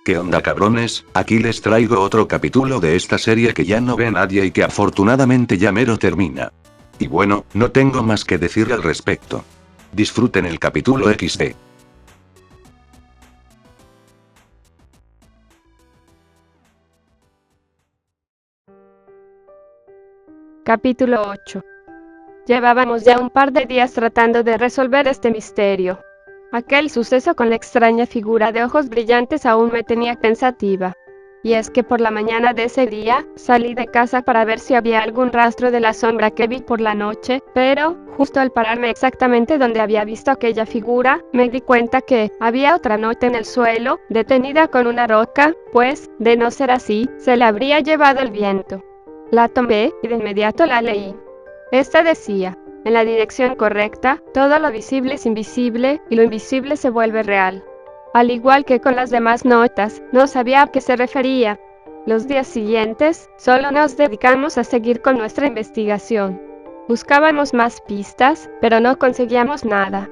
¿Qué onda, cabrones? Aquí les traigo otro capítulo de esta serie que ya no ve nadie y que afortunadamente ya mero termina. Y bueno, no tengo más que decir al respecto. Disfruten el capítulo XD. Capítulo 8. Llevábamos ya un par de días tratando de resolver este misterio. Aquel suceso con la extraña figura de ojos brillantes aún me tenía pensativa. Y es que por la mañana de ese día, salí de casa para ver si había algún rastro de la sombra que vi por la noche, pero, justo al pararme exactamente donde había visto aquella figura, me di cuenta que había otra nota en el suelo, detenida con una roca, pues, de no ser así, se la habría llevado el viento. La tomé y de inmediato la leí. Esta decía: en la dirección correcta, todo lo visible es invisible y lo invisible se vuelve real. Al igual que con las demás notas, no sabía a qué se refería. Los días siguientes, solo nos dedicamos a seguir con nuestra investigación. Buscábamos más pistas, pero no conseguíamos nada.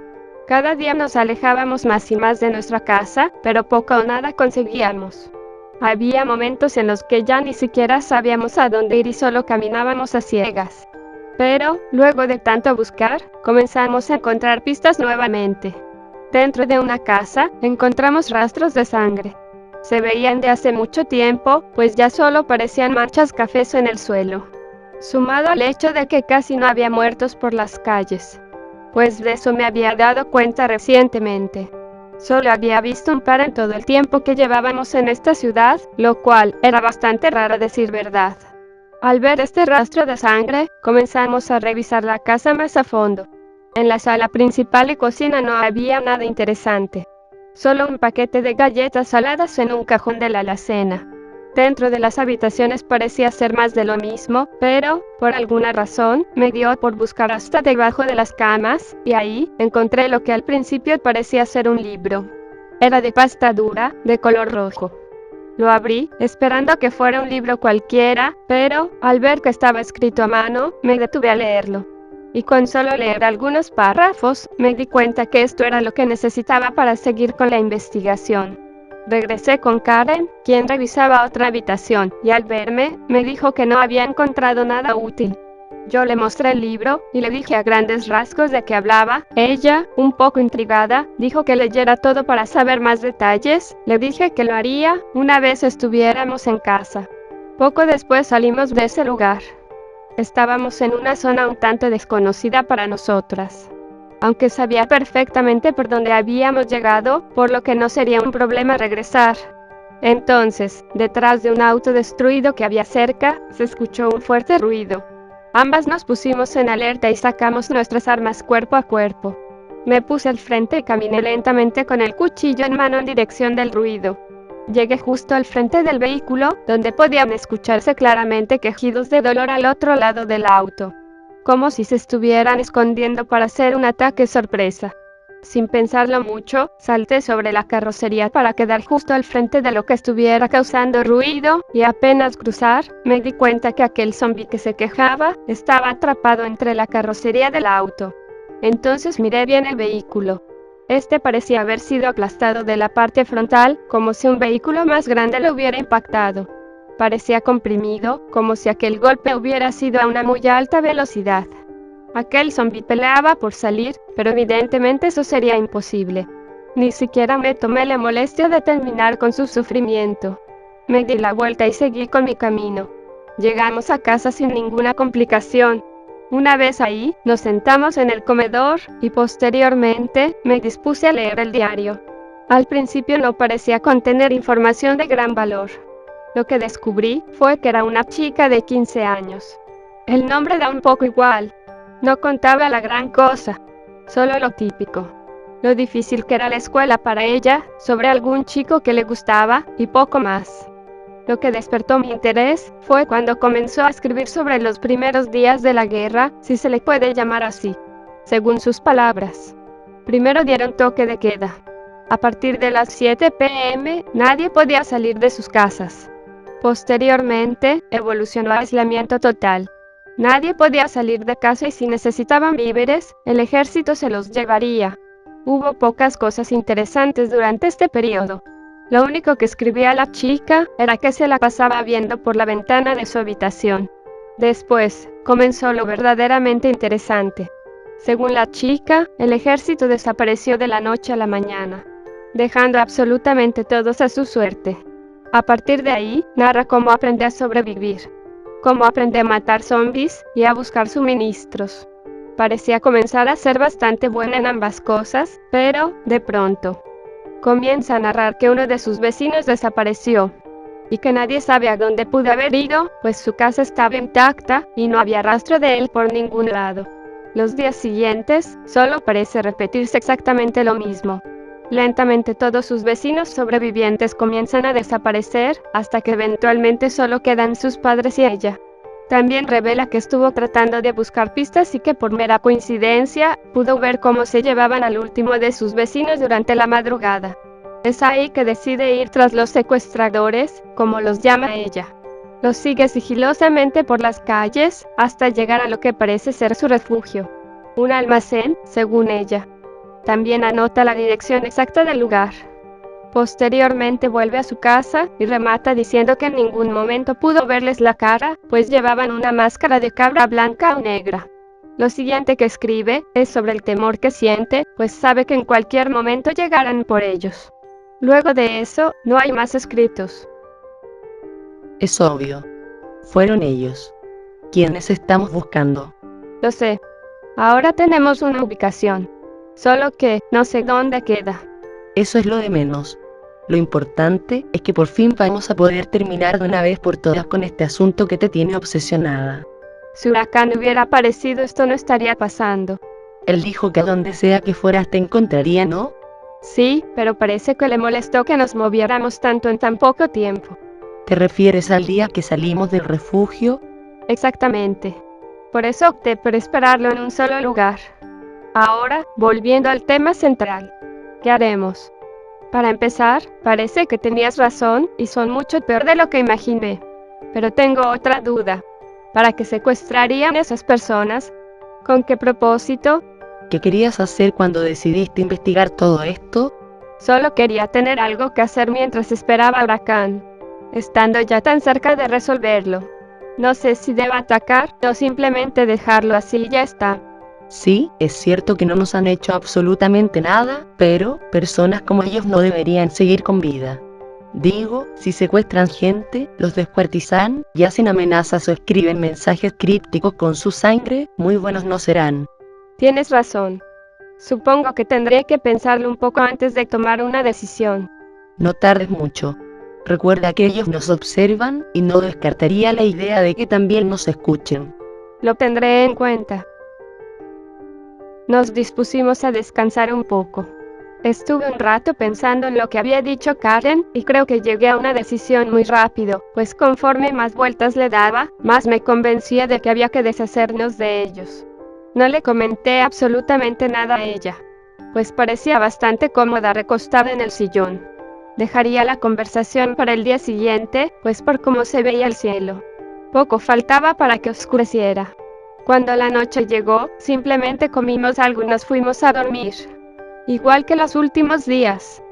Cada día nos alejábamos más y más de nuestra casa, pero poco o nada conseguíamos. Había momentos en los que ya ni siquiera sabíamos a dónde ir y solo caminábamos a ciegas. Pero, luego de tanto buscar, comenzamos a encontrar pistas nuevamente. Dentro de una casa, encontramos rastros de sangre. Se veían de hace mucho tiempo, pues ya solo parecían manchas cafés en el suelo. Sumado al hecho de que casi no había muertos por las calles. Pues de eso me había dado cuenta recientemente. Solo había visto un par en todo el tiempo que llevábamos en esta ciudad, lo cual era bastante raro a decir verdad. Al ver este rastro de sangre, comenzamos a revisar la casa más a fondo. En la sala principal y cocina no había nada interesante. Solo un paquete de galletas saladas en un cajón de la alacena. Dentro de las habitaciones parecía ser más de lo mismo, pero, por alguna razón, me dio por buscar hasta debajo de las camas, y ahí encontré lo que al principio parecía ser un libro. Era de pasta dura, de color rojo. Lo abrí, esperando que fuera un libro cualquiera, pero, al ver que estaba escrito a mano, me detuve a leerlo. Y con solo leer algunos párrafos, me di cuenta que esto era lo que necesitaba para seguir con la investigación. Regresé con Karen, quien revisaba otra habitación, y al verme, me dijo que no había encontrado nada útil. Yo le mostré el libro, y le dije a grandes rasgos de qué hablaba. Ella, un poco intrigada, dijo que leyera todo para saber más detalles. Le dije que lo haría una vez estuviéramos en casa. Poco después salimos de ese lugar. Estábamos en una zona un tanto desconocida para nosotras. Aunque sabía perfectamente por dónde habíamos llegado, por lo que no sería un problema regresar. Entonces, detrás de un auto destruido que había cerca, se escuchó un fuerte ruido. Ambas nos pusimos en alerta y sacamos nuestras armas cuerpo a cuerpo. Me puse al frente y caminé lentamente con el cuchillo en mano en dirección del ruido. Llegué justo al frente del vehículo, donde podían escucharse claramente quejidos de dolor al otro lado del auto. Como si se estuvieran escondiendo para hacer un ataque sorpresa. Sin pensarlo mucho, salté sobre la carrocería para quedar justo al frente de lo que estuviera causando ruido, y apenas cruzar, me di cuenta que aquel zombi que se quejaba, estaba atrapado entre la carrocería del auto. Entonces miré bien el vehículo. Este parecía haber sido aplastado de la parte frontal, como si un vehículo más grande lo hubiera impactado. Parecía comprimido, como si aquel golpe hubiera sido a una muy alta velocidad. Aquel zombi peleaba por salir, pero evidentemente eso sería imposible. Ni siquiera me tomé la molestia de terminar con su sufrimiento. Me di la vuelta y seguí con mi camino. Llegamos a casa sin ninguna complicación. Una vez ahí, nos sentamos en el comedor, y posteriormente, me dispuse a leer el diario. Al principio no parecía contener información de gran valor. Lo que descubrí fue que era una chica de 15 años. El nombre da un poco igual. No contaba la gran cosa, solo lo típico. Lo difícil que era la escuela para ella, sobre algún chico que le gustaba, y poco más. Lo que despertó mi interés fue cuando comenzó a escribir sobre los primeros días de la guerra, si se le puede llamar así. Según sus palabras. Primero dieron toque de queda. A partir de las 7 p.m., nadie podía salir de sus casas. Posteriormente, evolucionó a aislamiento total. Nadie podía salir de casa y si necesitaban víveres, el ejército se los llevaría. Hubo pocas cosas interesantes durante este periodo. Lo único que escribía la chica era que se la pasaba viendo por la ventana de su habitación. Después, comenzó lo verdaderamente interesante. Según la chica, el ejército desapareció de la noche a la mañana, dejando absolutamente todos a su suerte. A partir de ahí, narra cómo aprende a sobrevivir, cómo aprende a matar zombies y a buscar suministros. Parecía comenzar a ser bastante buena en ambas cosas, pero, de pronto, comienza a narrar que uno de sus vecinos desapareció, y que nadie sabe a dónde pudo haber ido, pues su casa estaba intacta, y no había rastro de él por ningún lado. Los días siguientes, solo parece repetirse exactamente lo mismo. Lentamente todos sus vecinos sobrevivientes comienzan a desaparecer, hasta que eventualmente solo quedan sus padres y ella. También revela que estuvo tratando de buscar pistas y que por mera coincidencia, pudo ver cómo se llevaban al último de sus vecinos durante la madrugada. Es ahí que decide ir tras los secuestradores, como los llama ella. Los sigue sigilosamente por las calles, hasta llegar a lo que parece ser su refugio. Un almacén, según ella. También anota la dirección exacta del lugar. Posteriormente vuelve a su casa y remata diciendo que en ningún momento pudo verles la cara, pues llevaban una máscara de cabra blanca o negra. Lo siguiente que escribe es sobre el temor que siente, pues sabe que en cualquier momento llegarán por ellos. Luego de eso, no hay más escritos. Es obvio. Fueron ellos. ¿Quiénes estamos buscando? Lo sé. Ahora tenemos una ubicación. Solo que no sé dónde queda. Eso es lo de menos. Lo importante es que por fin vamos a poder terminar de una vez por todas con este asunto que te tiene obsesionada. Si Huracán hubiera aparecido, esto no estaría pasando. Él dijo que a donde sea que fueras te encontraría, ¿no? Sí, pero parece que le molestó que nos moviéramos tanto en tan poco tiempo. ¿Te refieres al día que salimos del refugio? Exactamente. Por eso opté por esperarlo en un solo lugar. Ahora, volviendo al tema central. ¿Qué haremos? Para empezar, parece que tenías razón y son mucho peor de lo que imaginé. Pero tengo otra duda. ¿Para qué secuestrarían esas personas? ¿Con qué propósito? ¿Qué querías hacer cuando decidiste investigar todo esto? Solo quería tener algo que hacer mientras esperaba a Huracán, estando ya tan cerca de resolverlo. No sé si debo atacar o simplemente dejarlo así y ya está. Sí, es cierto que no nos han hecho absolutamente nada, pero personas como ellos no deberían seguir con vida. Digo, si secuestran gente, los descuartizan y hacen amenazas o escriben mensajes crípticos con su sangre, muy buenos no serán. Tienes razón. Supongo que tendré que pensarlo un poco antes de tomar una decisión. No tardes mucho. Recuerda que ellos nos observan y no descartaría la idea de que también nos escuchen. Lo tendré en cuenta. Nos dispusimos a descansar un poco. Estuve un rato pensando en lo que había dicho Karen y creo que llegué a una decisión muy rápido, pues conforme más vueltas le daba, más me convencía de que había que deshacernos de ellos. No le comenté absolutamente nada a ella, pues parecía bastante cómoda recostada en el sillón. Dejaría la conversación para el día siguiente, pues por cómo se veía el cielo. Poco faltaba para que oscureciera. Cuando la noche llegó, simplemente comimos algo y nos fuimos a dormir. Igual que los últimos días,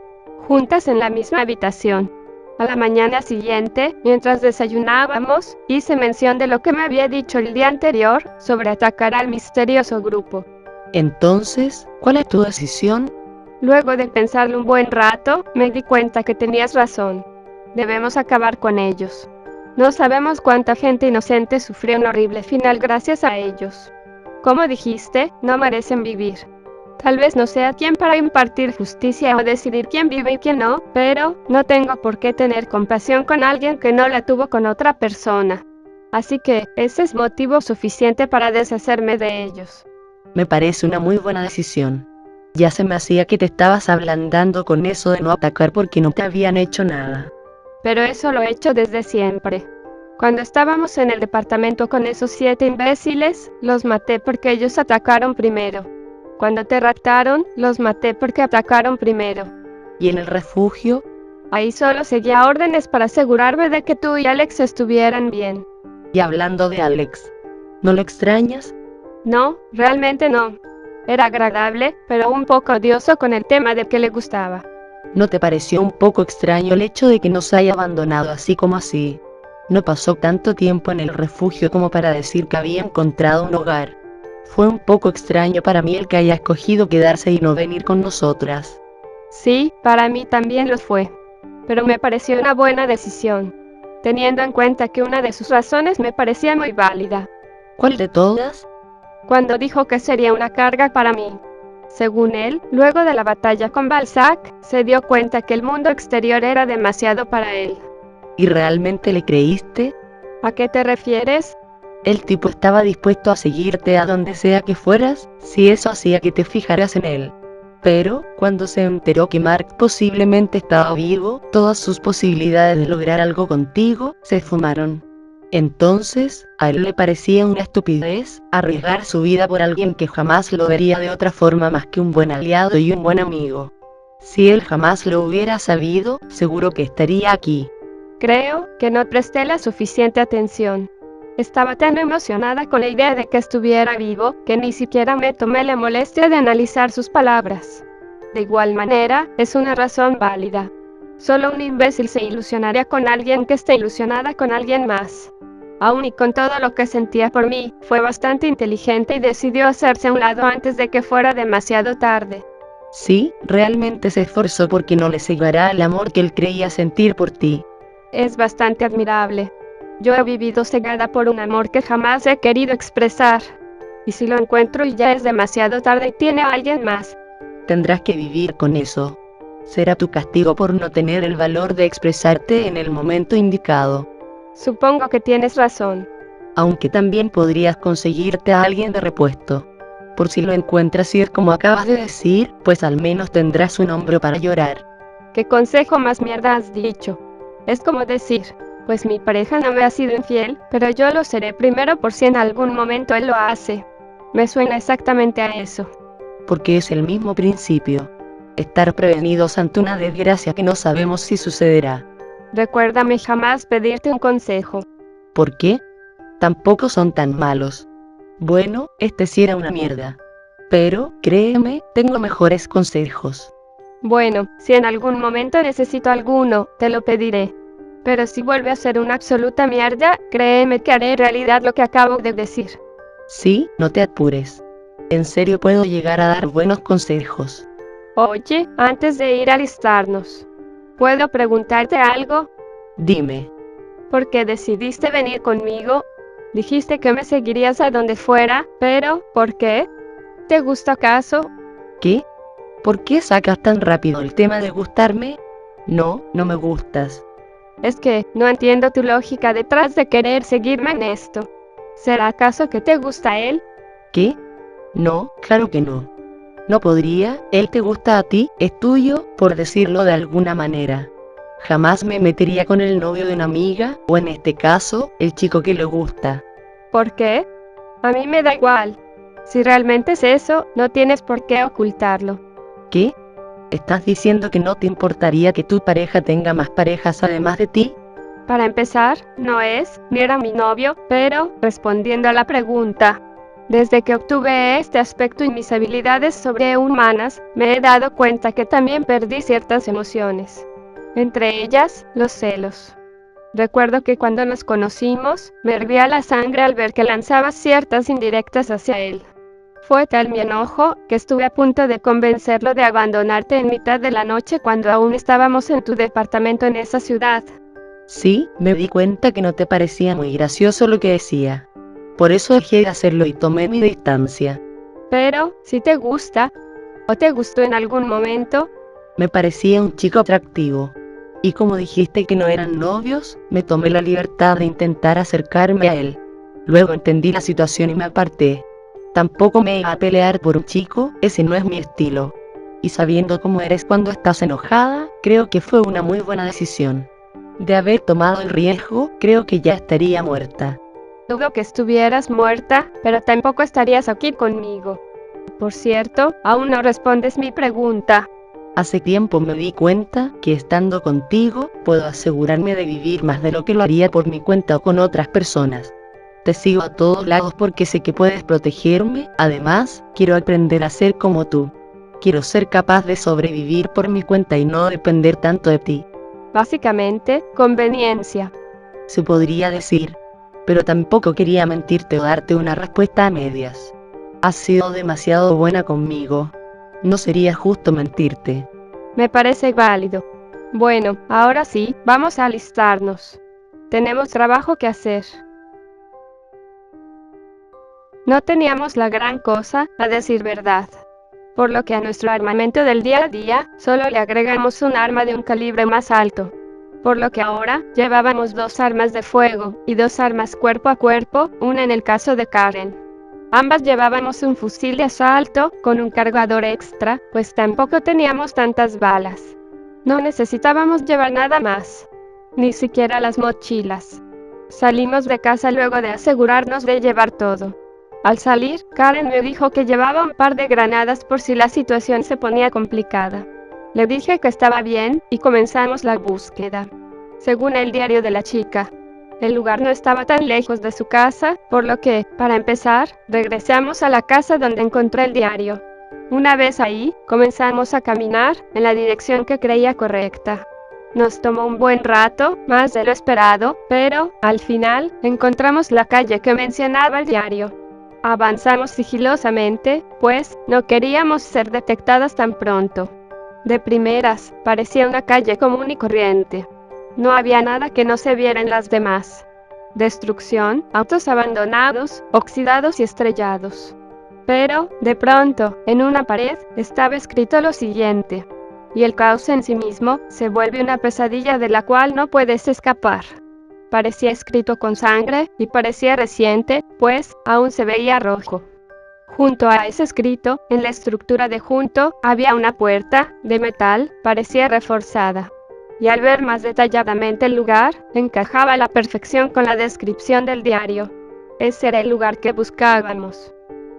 juntas en la misma habitación. A la mañana siguiente, mientras desayunábamos, hice mención de lo que me había dicho el día anterior sobre atacar al misterioso grupo. Entonces, ¿cuál es tu decisión? Luego de pensarlo un buen rato, me di cuenta que tenías razón. Debemos acabar con ellos. No sabemos cuánta gente inocente sufrió un horrible final gracias a ellos. Como dijiste, no merecen vivir. Tal vez no sea quien para impartir justicia o decidir quién vive y quién no, pero no tengo por qué tener compasión con alguien que no la tuvo con otra persona. Así que, ese es motivo suficiente para deshacerme de ellos. Me parece una muy buena decisión. Ya se me hacía que te estabas ablandando con eso de no atacar porque no te habían hecho nada. Pero eso lo he hecho desde siempre. Cuando estábamos en el departamento con esos 7 imbéciles, los maté porque ellos atacaron primero. Cuando te raptaron, los maté porque atacaron primero. ¿Y en el refugio? Ahí solo seguía órdenes para asegurarme de que tú y Alex estuvieran bien. Y hablando de Alex, ¿no lo extrañas? No, realmente no. Era agradable, pero un poco odioso con el tema de que le gustaba. ¿No te pareció un poco extraño el hecho de que nos haya abandonado así como así? No pasó tanto tiempo en el refugio como para decir que había encontrado un hogar. Fue un poco extraño para mí el que haya escogido quedarse y no venir con nosotras. Sí, para mí también lo fue. Pero me pareció una buena decisión, teniendo en cuenta que una de sus razones me parecía muy válida. ¿Cuál de todas? Cuando dijo que sería una carga para mí. Según él, luego de la batalla con Balzac, se dio cuenta que el mundo exterior era demasiado para él. ¿Y realmente le creíste? ¿A qué te refieres? El tipo estaba dispuesto a seguirte a donde sea que fueras, si eso hacía que te fijaras en él. Pero, cuando se enteró que Mark posiblemente estaba vivo, todas sus posibilidades de lograr algo contigo se esfumaron. Entonces, a él le parecía una estupidez arriesgar su vida por alguien que jamás lo vería de otra forma más que un buen aliado y un buen amigo. Si él jamás lo hubiera sabido, seguro que estaría aquí. Creo que no presté la suficiente atención. Estaba tan emocionada con la idea de que estuviera vivo, que ni siquiera me tomé la molestia de analizar sus palabras. De igual manera, es una razón válida. Solo un imbécil se ilusionaría con alguien que esté ilusionada con alguien más. Aún y con todo lo que sentía por mí, fue bastante inteligente y decidió hacerse a un lado antes de que fuera demasiado tarde. Sí, realmente se esforzó porque no le cegará el amor que él creía sentir por ti. Es bastante admirable. Yo he vivido cegada por un amor que jamás he querido expresar. Y si lo encuentro y ya es demasiado tarde y tiene a alguien más, Tendrás que vivir con eso. Será tu castigo por no tener el valor de expresarte en el momento indicado. supongo que tienes razón. Aunque también podrías conseguirte a alguien de repuesto. Por si lo encuentras y es como acabas de decir, pues al menos tendrás un hombro para llorar. ¿Qué consejo más mierda has dicho? Es como decir, pues mi pareja no me ha sido infiel, pero yo lo seré primero por si en algún momento él lo hace. Me suena exactamente a eso. Porque es el mismo principio. Estar prevenidos ante una desgracia que no sabemos si sucederá. Recuérdame jamás pedirte un consejo. ¿Por qué? Tampoco son tan malos. Bueno, este sí era una mierda. Pero, créeme, tengo mejores consejos. Bueno, si en algún momento necesito alguno, te lo pediré. Pero si vuelve a ser una absoluta mierda, créeme que haré realidad lo que acabo de decir. Sí, no te apures. En serio puedo llegar a dar buenos consejos. Oye, antes de ir a alistarnos, ¿puedo preguntarte algo? Dime, ¿Por qué decidiste venir conmigo? Dijiste que me seguirías a donde fuera, pero ¿por qué? ¿Te gusta acaso? ¿qué? ¿Por qué sacas tan rápido el tema de gustarme? No, no me gustas. Es que no entiendo tu lógica detrás de querer seguirme en esto. ¿Será acaso que te gusta él? ¿Qué? No, claro que no. No podría, él te gusta a ti, es tuyo, por decirlo de alguna manera. Jamás me metería con el novio de una amiga, o en este caso, el chico que le gusta. ¿Por qué? A mí me da igual. Si realmente es eso, no tienes por qué ocultarlo. ¿Qué? ¿Estás diciendo que no te importaría que tu pareja tenga más parejas además de ti? Para empezar, no es, ni era mi novio, pero, respondiendo a la pregunta, desde que obtuve este aspecto y mis habilidades sobrehumanas, me he dado cuenta que también perdí ciertas emociones. Entre ellas, los celos. Recuerdo que cuando nos conocimos, me hervía la sangre al ver que lanzaba ciertas indirectas hacia él. Fue tal mi enojo, que estuve a punto de convencerlo de abandonarte en mitad de la noche cuando aún estábamos en tu departamento en esa ciudad. Sí, me di cuenta que no te parecía muy gracioso lo que decía. Por eso dejé de hacerlo y tomé mi distancia. Pero, si te gusta, o te gustó en algún momento, Me parecía un chico atractivo. Y como dijiste que no eran novios, me tomé la libertad de intentar acercarme a él. Luego entendí la situación y me aparté. Tampoco me iba a pelear por un chico, ese no es mi estilo. Y sabiendo cómo eres cuando estás enojada, creo que fue una muy buena decisión. De haber tomado el riesgo, creo que ya estaría muerta. dudo que estuvieras muerta, pero tampoco estarías aquí conmigo. Por cierto, aún no respondes mi pregunta. Hace tiempo me di cuenta que estando contigo, puedo asegurarme de vivir más de lo que lo haría por mi cuenta o con otras personas. Te sigo a todos lados porque sé que puedes protegerme, además, quiero aprender a ser como tú. Quiero ser capaz de sobrevivir por mi cuenta y no depender tanto de ti. Básicamente, conveniencia. Se podría decir. Pero tampoco quería mentirte o darte una respuesta a medias. Has sido demasiado buena conmigo. No sería justo mentirte. Me parece válido. Bueno, ahora sí, vamos a alistarnos. Tenemos trabajo que hacer. No teníamos la gran cosa, a decir verdad. Por lo que a nuestro armamento del día a día, solo le agregamos un arma de un calibre más alto. Por lo que ahora, llevábamos 2 armas de fuego, y 2 armas cuerpo a cuerpo, una en el caso de Karen. Ambas llevábamos un fusil de asalto, con un cargador extra, pues tampoco teníamos tantas balas. No necesitábamos llevar nada más. Ni siquiera las mochilas. Salimos de casa luego de asegurarnos de llevar todo. Al salir, Karen me dijo que llevaba un par de granadas por si la situación se ponía complicada. Le dije que estaba bien y comenzamos la búsqueda. Según el diario de la chica, el lugar no estaba tan lejos de su casa, por lo que, para empezar, regresamos a la casa donde encontré el diario. Una vez ahí, comenzamos a caminar en la dirección que creía correcta. Nos tomó un buen rato, más de lo esperado, pero, al final, encontramos la calle que mencionaba el diario. Avanzamos sigilosamente, pues, no queríamos ser detectadas tan pronto. De primeras, parecía una calle común y corriente. No había nada que no se viera en las demás. Destrucción, autos abandonados, oxidados y estrellados. Pero, de pronto, en una pared, estaba escrito lo siguiente. Y el caos en sí mismo, se vuelve una pesadilla de la cual no puedes escapar. Parecía escrito con sangre, y parecía reciente, pues, aún se veía rojo. Junto a ese escrito, en la estructura de junto, había una puerta, de metal, parecía reforzada. Y al ver más detalladamente el lugar, encajaba a la perfección con la descripción del diario. Ese era el lugar que buscábamos.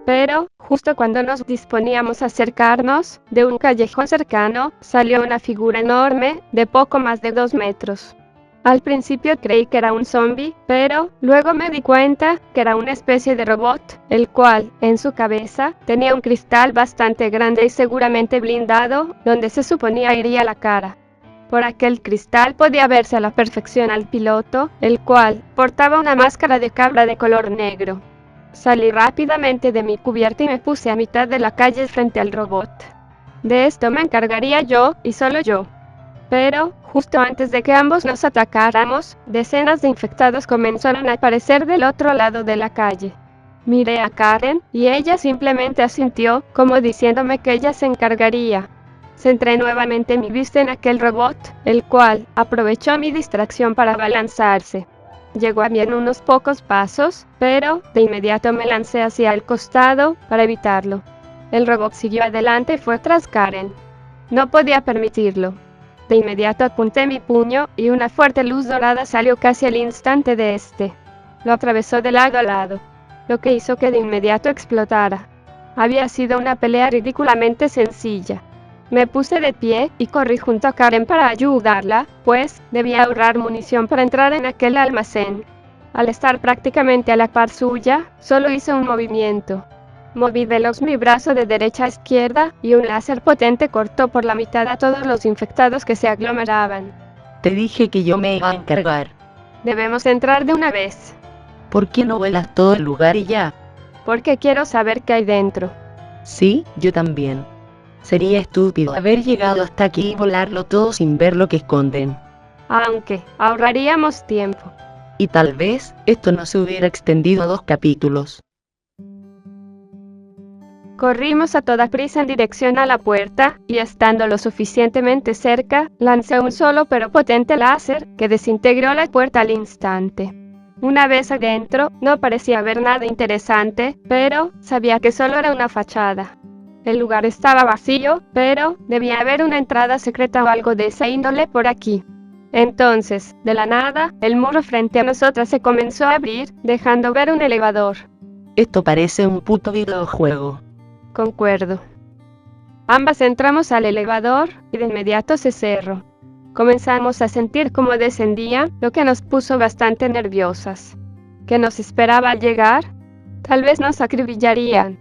Pero, justo cuando nos disponíamos a acercarnos, de un callejón cercano, salió una figura enorme, de poco más de 2 metros. Al principio creí que era un zombie, pero luego me di cuenta que era una especie de robot, el cual, en su cabeza, tenía un cristal bastante grande y seguramente blindado, donde se suponía iría la cara. Por aquel cristal podía verse a la perfección al piloto, el cual portaba una máscara de cabra de color negro. Salí rápidamente de mi cubierta y me puse a mitad de la calle frente al robot. De esto me encargaría yo, y solo yo. Pero, justo antes de que ambos nos atacáramos, decenas de infectados comenzaron a aparecer del otro lado de la calle. Miré a Karen, y ella simplemente asintió, como diciéndome que ella se encargaría. Centré nuevamente mi vista en aquel robot, el cual aprovechó mi distracción para abalanzarse. Llegó a mí en unos pocos pasos, pero de inmediato me lancé hacia el costado para evitarlo. El robot siguió adelante y fue tras Karen. No podía permitirlo. De inmediato apunté mi puño y una fuerte luz dorada salió casi al instante de este. Lo atravesó de lado a lado, lo que hizo que de inmediato explotara. Había sido una pelea ridículamente sencilla. Me puse de pie y corrí junto a Karen para ayudarla, pues debía ahorrar munición para entrar en aquel almacén. Al estar prácticamente a la par suya, solo hice un movimiento. Moví veloz mi brazo de derecha a izquierda y un láser potente cortó por la mitad a todos los infectados que se aglomeraban. Te dije que yo me iba a encargar. Debemos entrar de una vez. ¿Por qué no vuelas todo el lugar y ya? Porque quiero saber qué hay dentro. Sí, yo también. Sería estúpido haber llegado hasta aquí y volarlo todo sin ver lo que esconden. Aunque ahorraríamos tiempo. Y tal vez, esto no se hubiera extendido a 2 capítulos. Corrimos a toda prisa en dirección a la puerta, y estando lo suficientemente cerca, lancé un solo pero potente láser, que desintegró la puerta al instante. Una vez adentro, no parecía haber nada interesante, pero sabía que solo era una fachada. El lugar estaba vacío, pero debía haber una entrada secreta o algo de esa índole por aquí. Entonces, de la nada, el muro frente a nosotras se comenzó a abrir, dejando ver un elevador. Esto parece un puto videojuego. Concuerdo. Ambas entramos al elevador, y de inmediato se cerró. Comenzamos a sentir cómo descendía, lo que nos puso bastante nerviosas. ¿Qué nos esperaba al llegar? Tal vez nos acribillarían.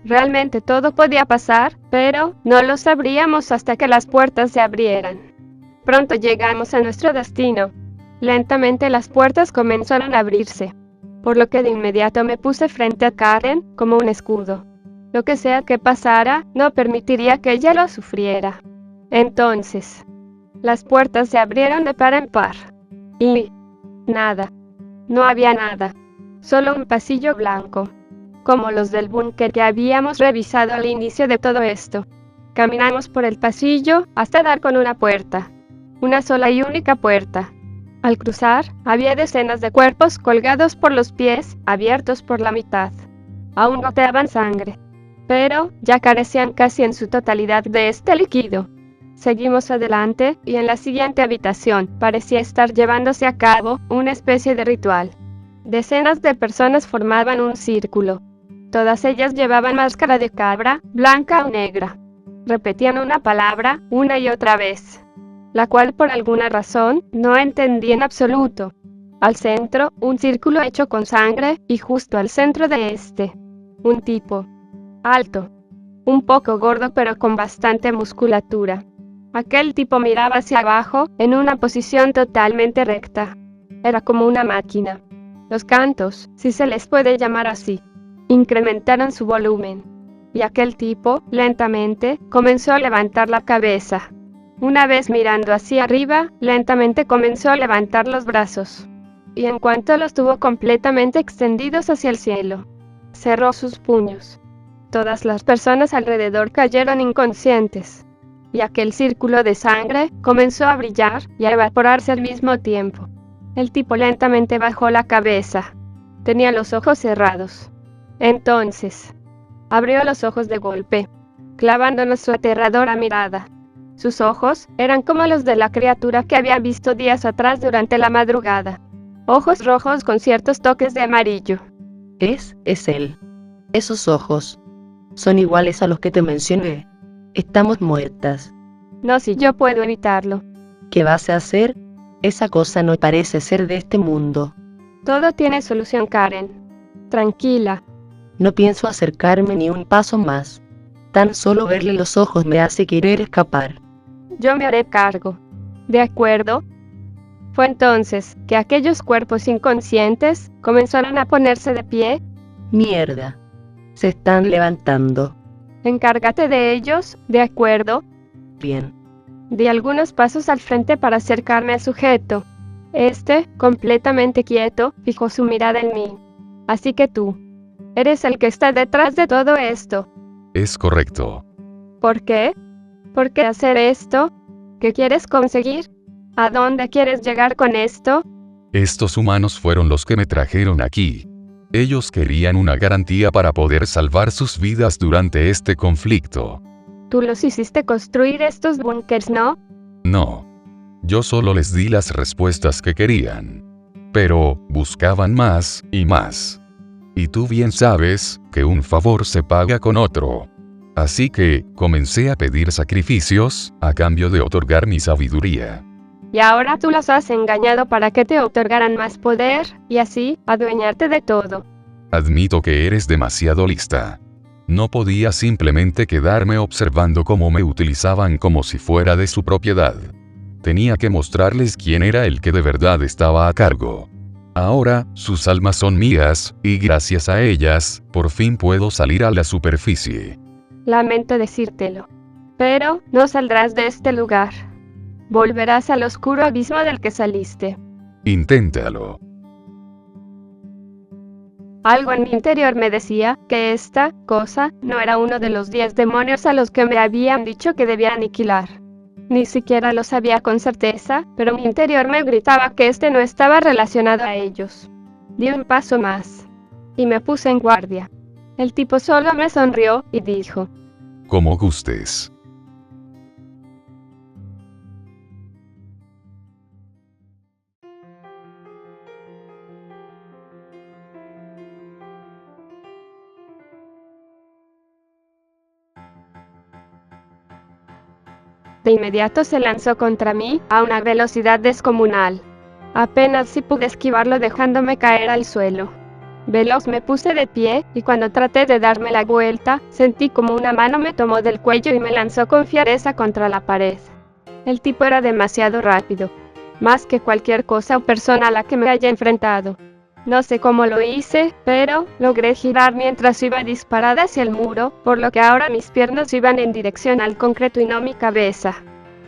Realmente todo podía pasar, pero no lo sabríamos hasta que las puertas se abrieran. Pronto llegamos a nuestro destino. Lentamente las puertas comenzaron a abrirse, por lo que de inmediato me puse frente a Karen como un escudo. Lo que sea que pasara, no permitiría que ella lo sufriera. Entonces, las puertas se abrieron de par en par. Y nada. No había nada. Solo un pasillo blanco, como los del búnker que habíamos revisado al inicio de todo esto. Caminamos por el pasillo hasta dar con una puerta. Una sola y única puerta. Al cruzar, había decenas de cuerpos colgados por los pies, abiertos por la mitad. Aún goteaban sangre, pero ya carecían casi en su totalidad de este líquido. Seguimos adelante y en la siguiente habitación parecía estar llevándose a cabo una especie de ritual. Decenas de personas formaban un círculo. Todas ellas llevaban máscara de cabra, blanca o negra. Repetían una palabra una y otra vez, la cual por alguna razón no entendí en absoluto. Al centro, un círculo hecho con sangre y justo al centro de este, un tipo, alto, un poco gordo pero con bastante musculatura. Aquel tipo miraba hacia abajo en una posición totalmente recta. Era como una máquina. Los cantos, si se les puede llamar así, incrementaron su volumen. Y aquel tipo, lentamente, comenzó a levantar la cabeza. Una vez mirando hacia arriba, lentamente comenzó a levantar los brazos. Y en cuanto los tuvo completamente extendidos hacia el cielo, cerró sus puños. Todas las personas alrededor cayeron inconscientes. Y aquel círculo de sangre comenzó a brillar y a evaporarse al mismo tiempo. El tipo lentamente bajó la cabeza. Tenía los ojos cerrados. Entonces, abrió los ojos de golpe, clavándonos su aterradora mirada. Sus ojos eran como los de la criatura que había visto días atrás durante la madrugada. Ojos rojos con ciertos toques de amarillo. Es él. Esos ojos son iguales a los que te mencioné. Estamos muertas. No, si yo puedo evitarlo. ¿Qué vas a hacer? Esa cosa no parece ser de este mundo. Todo tiene solución, Karen. Tranquila. No pienso acercarme ni un paso más. Tan solo verle los ojos me hace querer escapar. Yo me haré cargo. ¿De acuerdo? Fue entonces que aquellos cuerpos inconscientes comenzaron a ponerse de pie. Mierda. Se están levantando. Encárgate de ellos, ¿de acuerdo? Bien. Di algunos pasos al frente para acercarme al sujeto. Este, completamente quieto, fijó su mirada en mí. Así que tú eres el que está detrás de todo esto. Es correcto. ¿Por qué? ¿Por qué hacer esto? ¿Qué quieres conseguir? ¿A dónde quieres llegar con esto? Estos humanos fueron los que me trajeron aquí. Ellos querían una garantía para poder salvar sus vidas durante este conflicto. Tú los hiciste construir estos búnkers, ¿no? No. Yo solo les di las respuestas que querían. Pero buscaban más y más. Y tú bien sabes que un favor se paga con otro. Así que comencé a pedir sacrificios a cambio de otorgar mi sabiduría. Y ahora tú los has engañado para que te otorgaran más poder, y así, adueñarte de todo. Admito que eres demasiado lista. No podía simplemente quedarme observando cómo me utilizaban como si fuera de su propiedad. Tenía que mostrarles quién era el que de verdad estaba a cargo. Ahora, sus almas son mías, y gracias a ellas, por fin puedo salir a la superficie. Lamento decírtelo, pero no saldrás de este lugar. Volverás al oscuro abismo del que saliste. Inténtalo. Algo en mi interior me decía que esta cosa no era uno de los 10 demonios a los que me habían dicho que debía aniquilar. Ni siquiera lo sabía con certeza, pero mi interior me gritaba que este no estaba relacionado a ellos. Di un paso más, y me puse en guardia. El tipo solo me sonrió y dijo: Como gustes. De inmediato se lanzó contra mí, a una velocidad descomunal. Apenas si pude esquivarlo dejándome caer al suelo. Veloz me puse de pie, y cuando traté de darme la vuelta, sentí como una mano me tomó del cuello y me lanzó con fiereza contra la pared. El tipo era demasiado rápido, más que cualquier cosa o persona a la que me haya enfrentado. No sé cómo lo hice, pero logré girar mientras iba disparada hacia el muro, por lo que ahora mis piernas iban en dirección al concreto y no mi cabeza.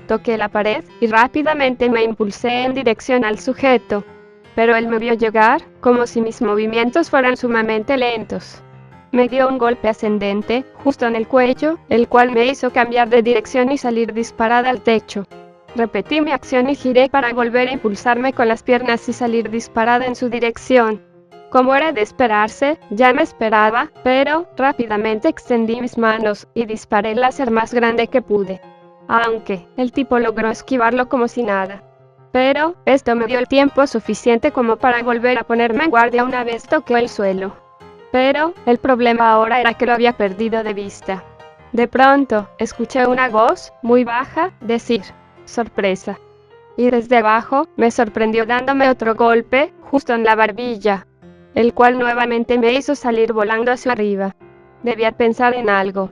Toqué la pared, y rápidamente me impulsé en dirección al sujeto. Pero él me vio llegar, como si mis movimientos fueran sumamente lentos. Me dio un golpe ascendente, justo en el cuello, el cual me hizo cambiar de dirección y salir disparada al techo. Repetí mi acción y giré para volver a impulsarme con las piernas y salir disparada en su dirección. Como era de esperarse, ya me esperaba, pero rápidamente extendí mis manos y disparé el láser más grande que pude. Aunque el tipo logró esquivarlo como si nada. Pero esto me dio el tiempo suficiente como para volver a ponerme en guardia una vez toqué el suelo. Pero el problema ahora era que lo había perdido de vista. De pronto, escuché una voz, muy baja, decir, sorpresa. Y desde abajo, me sorprendió dándome otro golpe, justo en la barbilla, el cual nuevamente me hizo salir volando hacia arriba. Debía pensar en algo,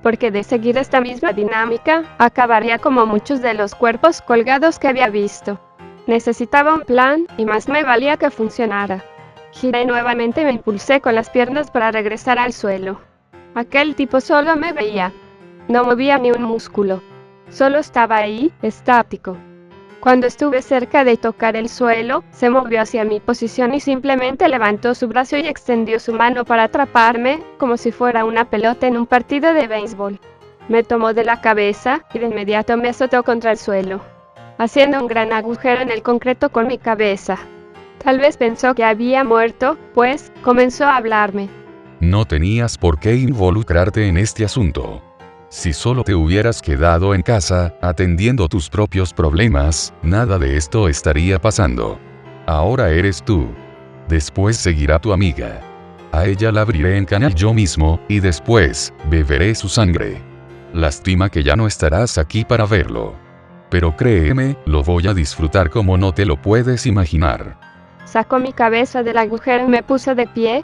porque de seguir esta misma dinámica, acabaría como muchos de los cuerpos colgados que había visto. Necesitaba un plan, y más me valía que funcionara. Giré nuevamente y me impulsé con las piernas para regresar al suelo. Aquel tipo solo me veía. No movía ni un músculo. Solo estaba ahí, estático. Cuando estuve cerca de tocar el suelo, se movió hacia mi posición y simplemente levantó su brazo y extendió su mano para atraparme, como si fuera una pelota en un partido de béisbol. Me tomó de la cabeza, y de inmediato me azotó contra el suelo, haciendo un gran agujero en el concreto con mi cabeza. Tal vez pensó que había muerto, pues comenzó a hablarme. No tenías por qué involucrarte en este asunto. Si solo te hubieras quedado en casa, atendiendo tus propios problemas, nada de esto estaría pasando. Ahora eres tú. Después seguirá tu amiga. A ella la abriré en canal yo mismo, y después, beberé su sangre. Lástima que ya no estarás aquí para verlo. Pero créeme, lo voy a disfrutar como no te lo puedes imaginar. Sacó mi cabeza del agujero y me puso de pie.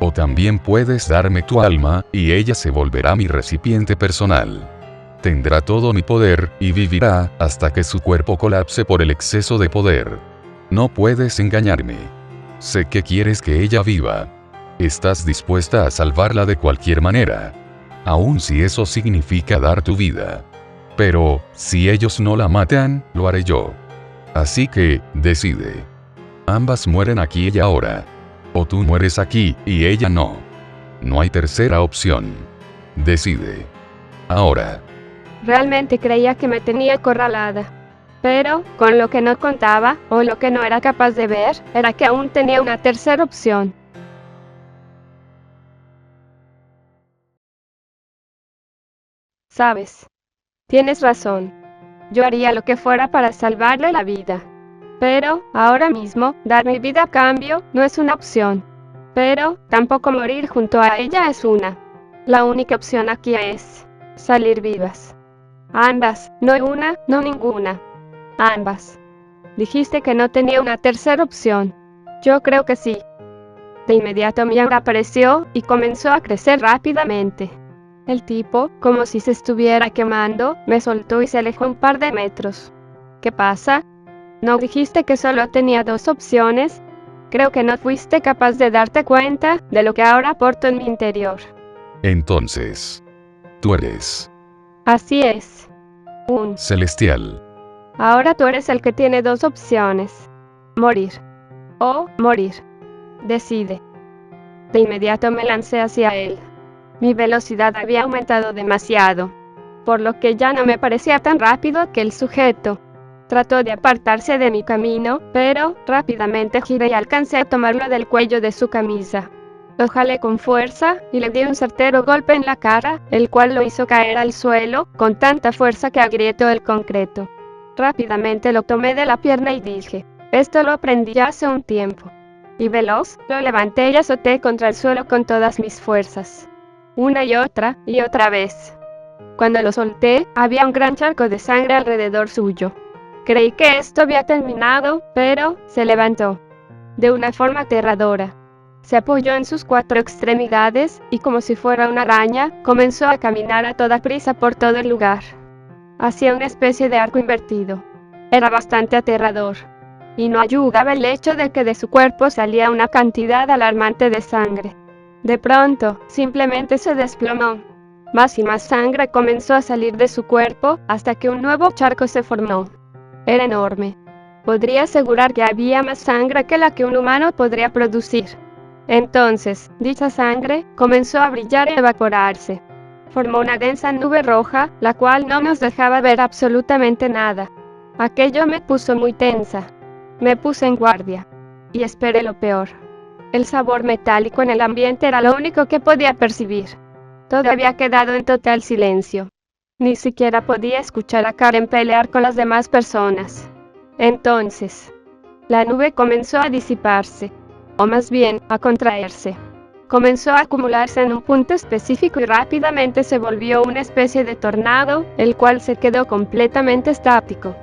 O también puedes darme tu alma, y ella se volverá mi recipiente personal. Tendrá todo mi poder, y vivirá, hasta que su cuerpo colapse por el exceso de poder. No puedes engañarme. Sé que quieres que ella viva. Estás dispuesta a salvarla de cualquier manera. Aun si eso significa dar tu vida. Pero, si ellos no la matan, lo haré yo. Así que, decide. Ambas mueren aquí y ahora. O tú mueres aquí, y ella no. No hay tercera opción. Decide. Ahora. Realmente creía que me tenía acorralada. Pero, con lo que no contaba, o lo que no era capaz de ver, era que aún tenía una tercera opción. Sabes. Tienes razón. Yo haría lo que fuera para salvarle la vida. Pero, ahora mismo, dar mi vida a cambio no es una opción. Pero, tampoco morir junto a ella es una. La única opción aquí es salir vivas. Ambas, no una, no ninguna. Ambas. Dijiste que no tenía una tercera opción. Yo creo que sí. De inmediato mi aura apareció y comenzó a crecer rápidamente. El tipo, como si se estuviera quemando, me soltó y se alejó un par de metros. ¿Qué pasa? ¿No dijiste que solo tenía dos opciones? Creo que no fuiste capaz de darte cuenta de lo que ahora porto en mi interior. Entonces, tú eres Así es. Un celestial. Ahora tú eres el que tiene dos opciones. Morir. O morir. Decide. De inmediato me lancé hacia él. Mi velocidad había aumentado demasiado, por lo que ya no me parecía tan rápido aquel sujeto. Trató de apartarse de mi camino, pero rápidamente giré y alcancé a tomarlo del cuello de su camisa. Lo jalé con fuerza y le di un certero golpe en la cara, el cual lo hizo caer al suelo con tanta fuerza que agrietó el concreto. Rápidamente lo tomé de la pierna y dije, esto lo aprendí ya hace un tiempo. Y veloz, lo levanté y azoté contra el suelo con todas mis fuerzas. Una y otra vez. Cuando lo solté, había un gran charco de sangre alrededor suyo. Creí que esto había terminado, pero se levantó. De una forma aterradora. Se apoyó en sus 4 extremidades y, como si fuera una araña, comenzó a caminar a toda prisa por todo el lugar. Hacía una especie de arco invertido. Era bastante aterrador. Y no ayudaba el hecho de que de su cuerpo salía una cantidad alarmante de sangre. De pronto, simplemente se desplomó. Más y más sangre comenzó a salir de su cuerpo hasta que un nuevo charco se formó. Era enorme. Podría asegurar que había más sangre que la que un humano podría producir. Entonces, dicha sangre comenzó a brillar y evaporarse. Formó una densa nube roja, la cual no nos dejaba ver absolutamente nada. Aquello me puso muy tensa. Me puse en guardia. Y esperé lo peor. El sabor metálico en el ambiente era lo único que podía percibir. Todo había quedado en total silencio. Ni siquiera podía escuchar a Karen pelear con las demás personas. Entonces, la nube comenzó a disiparse, o más bien, a contraerse. Comenzó a acumularse en un punto específico y rápidamente se volvió una especie de tornado, el cual se quedó completamente estático.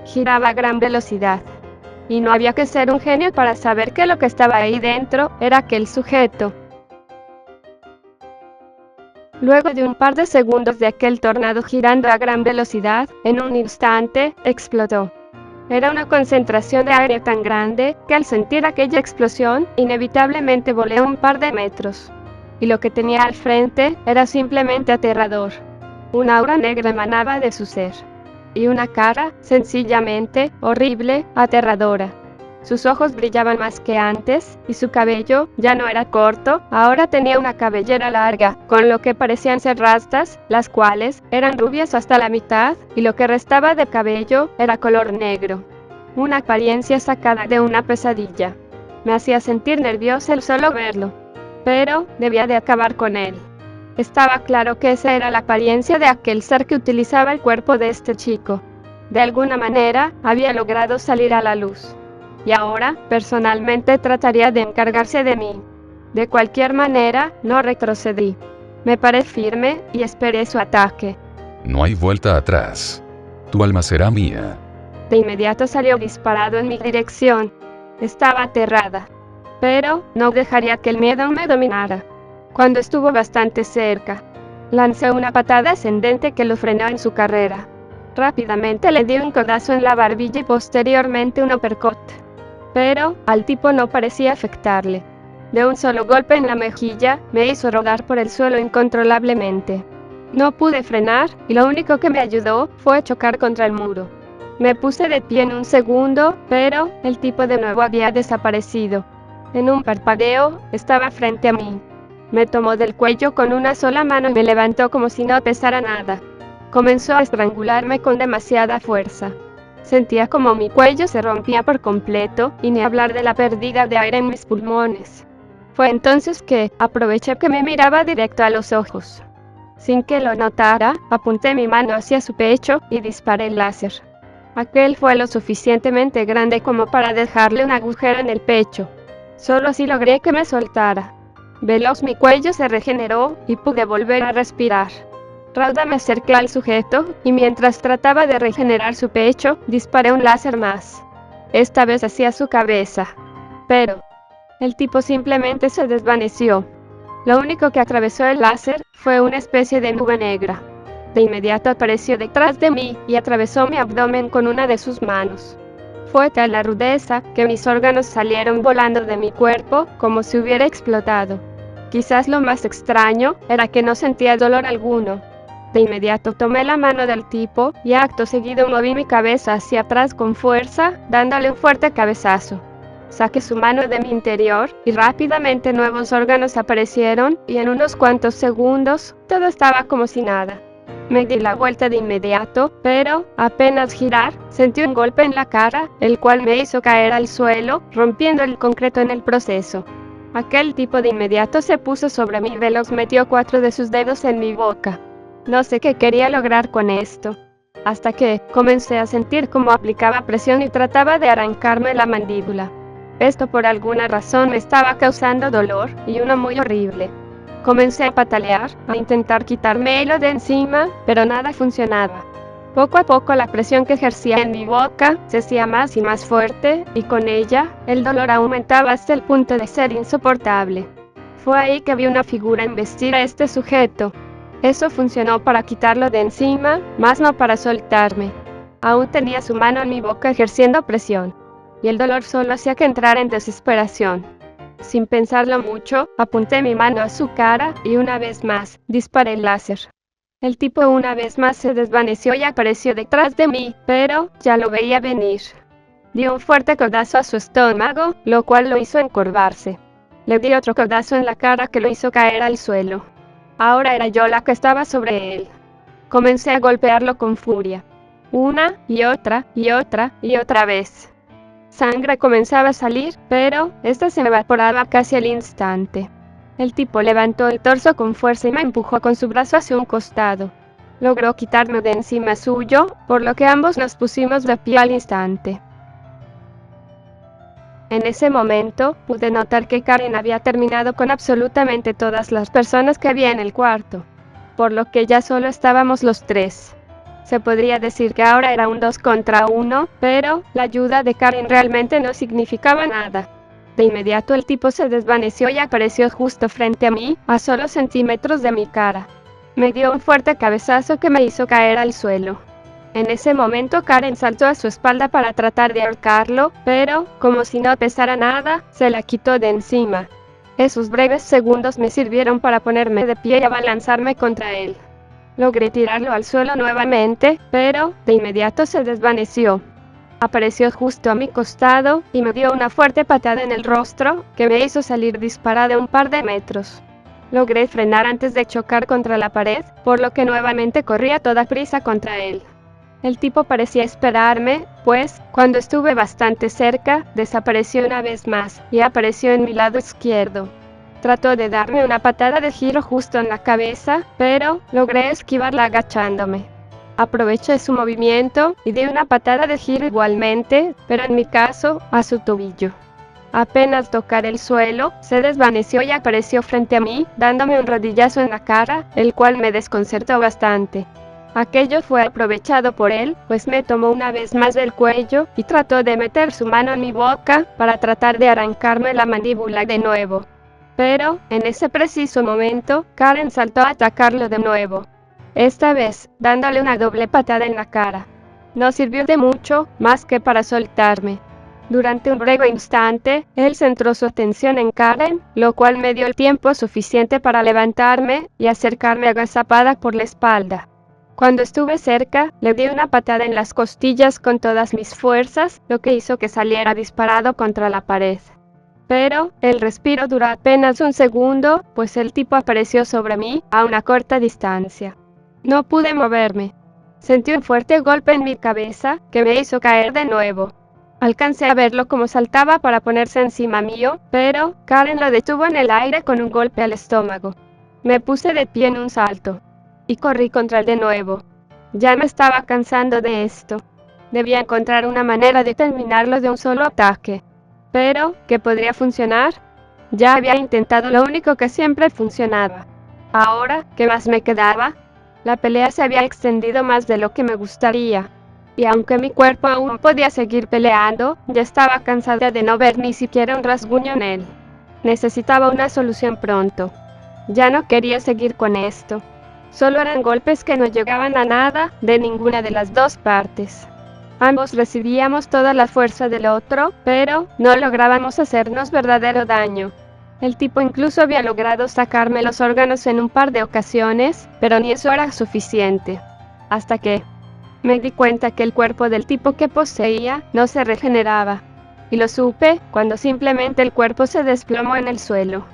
Giraba a gran velocidad. Y no había que ser un genio para saber que lo que estaba ahí dentro era aquel sujeto. Luego de un par de segundos de aquel tornado girando a gran velocidad, en un instante, explotó. Era una concentración de aire tan grande que al sentir aquella explosión, inevitablemente volé un par de metros. Y lo que tenía al frente era simplemente aterrador. Una aura negra emanaba de su ser. Y una cara, sencillamente, horrible, aterradora. Sus ojos brillaban más que antes, y su cabello ya no era corto, ahora tenía una cabellera larga, con lo que parecían ser rastas, las cuales eran rubias hasta la mitad, y lo que restaba de cabello era color negro. Una apariencia sacada de una pesadilla. Me hacía sentir nerviosa el solo verlo. Pero debía de acabar con él. Estaba claro que esa era la apariencia de aquel ser que utilizaba el cuerpo de este chico. De alguna manera, había logrado salir a la luz. Y ahora, personalmente, trataría de encargarse de mí. De cualquier manera, no retrocedí. Me paré firme y esperé su ataque. No hay vuelta atrás. Tu alma será mía. De inmediato salió disparado en mi dirección. Estaba aterrada. Pero no dejaría que el miedo me dominara. Cuando estuvo bastante cerca, lancé una patada ascendente que lo frenó en su carrera. Rápidamente le di un codazo en la barbilla y posteriormente un uppercut. Pero al tipo no parecía afectarle. De un solo golpe en la mejilla, me hizo rodar por el suelo incontrolablemente. No pude frenar, y lo único que me ayudó fue chocar contra el muro. Me puse de pie en un segundo, pero el tipo de nuevo había desaparecido. En un parpadeo, estaba frente a mí. Me tomó del cuello con una sola mano y me levantó como si no pesara nada. Comenzó a estrangularme con demasiada fuerza. Sentía como mi cuello se rompía por completo, y ni hablar de la pérdida de aire en mis pulmones. Fue entonces que aproveché que me miraba directo a los ojos. Sin que lo notara, apunté mi mano hacia su pecho y disparé el láser. Aquel fue lo suficientemente grande como para dejarle un agujero en el pecho. Solo así logré que me soltara. Veloz mi cuello se regeneró y pude volver a respirar. Rauda me acerqué al sujeto, y mientras trataba de regenerar su pecho, disparé un láser más. Esta vez hacia su cabeza. Pero el tipo simplemente se desvaneció. Lo único que atravesó el láser fue una especie de nube negra. De inmediato apareció detrás de mí y atravesó mi abdomen con una de sus manos. Fue tal la rudeza que mis órganos salieron volando de mi cuerpo como si hubiera explotado. Quizás lo más extraño era que no sentía dolor alguno. De inmediato tomé la mano del tipo y acto seguido moví mi cabeza hacia atrás con fuerza, dándole un fuerte cabezazo. Saqué su mano de mi interior y rápidamente nuevos órganos aparecieron y en unos cuantos segundos todo estaba como si nada. Me di la vuelta de inmediato, pero apenas girar, sentí un golpe en la cara, el cual me hizo caer al suelo, rompiendo el concreto en el proceso. Aquel tipo de inmediato se puso sobre mí y veloz metió 4 de sus dedos en mi boca. No sé qué quería lograr con esto, hasta que comencé a sentir cómo aplicaba presión y trataba de arrancarme la mandíbula. Esto por alguna razón me estaba causando dolor, y uno muy horrible. Comencé a patalear, a intentar quitarme hilo de encima, pero nada funcionaba. Poco a poco la presión que ejercía en mi boca se hacía más y más fuerte, y con ella, el dolor aumentaba hasta el punto de ser insoportable. Fue ahí que vi una figura embestir a este sujeto. Eso funcionó para quitarlo de encima, mas no para soltarme. Aún tenía su mano en mi boca ejerciendo presión, y el dolor solo hacía que entrara en desesperación. Sin pensarlo mucho, apunté mi mano a su cara y una vez más, disparé el láser. El tipo una vez más se desvaneció y apareció detrás de mí, pero ya lo veía venir. Dio un fuerte codazo a su estómago, lo cual lo hizo encorvarse. Le di otro codazo en la cara que lo hizo caer al suelo. Ahora era yo la que estaba sobre él. Comencé a golpearlo con furia. Una, y otra, y otra, y otra vez. Sangre comenzaba a salir, pero esta se evaporaba casi al instante. El tipo levantó el torso con fuerza y me empujó con su brazo hacia un costado. Logró quitarme de encima suyo, por lo que ambos nos pusimos de pie al instante. En ese momento, pude notar que Karen había terminado con absolutamente todas las personas que había en el cuarto, por lo que ya solo estábamos los tres. Se podría decir que ahora era un 2 contra 1, pero la ayuda de Karen realmente no significaba nada. De inmediato el tipo se desvaneció y apareció justo frente a mí, a solo centímetros de mi cara. Me dio un fuerte cabezazo que me hizo caer al suelo. En ese momento Karen saltó a su espalda para tratar de ahorcarlo, pero, como si no pesara nada, se la quitó de encima. Esos breves segundos me sirvieron para ponerme de pie y abalanzarme contra él. Logré tirarlo al suelo nuevamente, pero, de inmediato se desvaneció. Apareció justo a mi costado, y me dio una fuerte patada en el rostro, que me hizo salir disparada un par de metros. Logré frenar antes de chocar contra la pared, por lo que nuevamente corrí a toda prisa contra él. El tipo parecía esperarme, pues, cuando estuve bastante cerca, desapareció una vez más, y apareció en mi lado izquierdo. Trató de darme una patada de giro justo en la cabeza, pero logré esquivarla agachándome. Aproveché su movimiento y di una patada de giro igualmente, pero en mi caso, a su tobillo. Apenas tocar el suelo, se desvaneció y apareció frente a mí, dándome un rodillazo en la cara, el cual me desconcertó bastante. Aquello fue aprovechado por él, pues me tomó una vez más del cuello y trató de meter su mano en mi boca para tratar de arrancarme la mandíbula de nuevo. Pero, en ese preciso momento, Karen saltó a atacarlo de nuevo. Esta vez, dándole una doble patada en la cara. No sirvió de mucho, más que para soltarme. Durante un breve instante, él centró su atención en Karen, lo cual me dio el tiempo suficiente para levantarme y acercarme agazapada por la espalda. Cuando estuve cerca, le di una patada en las costillas con todas mis fuerzas, lo que hizo que saliera disparado contra la pared. Pero, el respiro duró apenas un segundo, pues el tipo apareció sobre mí, a una corta distancia. No pude moverme. Sentí un fuerte golpe en mi cabeza, que me hizo caer de nuevo. Alcancé a verlo como saltaba para ponerse encima mío, pero Karen lo detuvo en el aire con un golpe al estómago. Me puse de pie en un salto, y corrí contra él de nuevo. Ya me estaba cansando de esto. Debía encontrar una manera de terminarlo de un solo ataque. Pero, ¿qué podría funcionar? Ya había intentado lo único que siempre funcionaba. Ahora, ¿qué más me quedaba? La pelea se había extendido más de lo que me gustaría. Y aunque mi cuerpo aún podía seguir peleando, ya estaba cansada de no ver ni siquiera un rasguño en él. Necesitaba una solución pronto. Ya no quería seguir con esto. Solo eran golpes que no llegaban a nada de ninguna de las dos partes. Ambos recibíamos toda la fuerza del otro, pero no lográbamos hacernos verdadero daño. El tipo incluso había logrado sacarme los órganos en un par de ocasiones, pero ni eso era suficiente. Hasta que me di cuenta que el cuerpo del tipo que poseía no se regeneraba. Y lo supe cuando simplemente el cuerpo se desplomó en el suelo.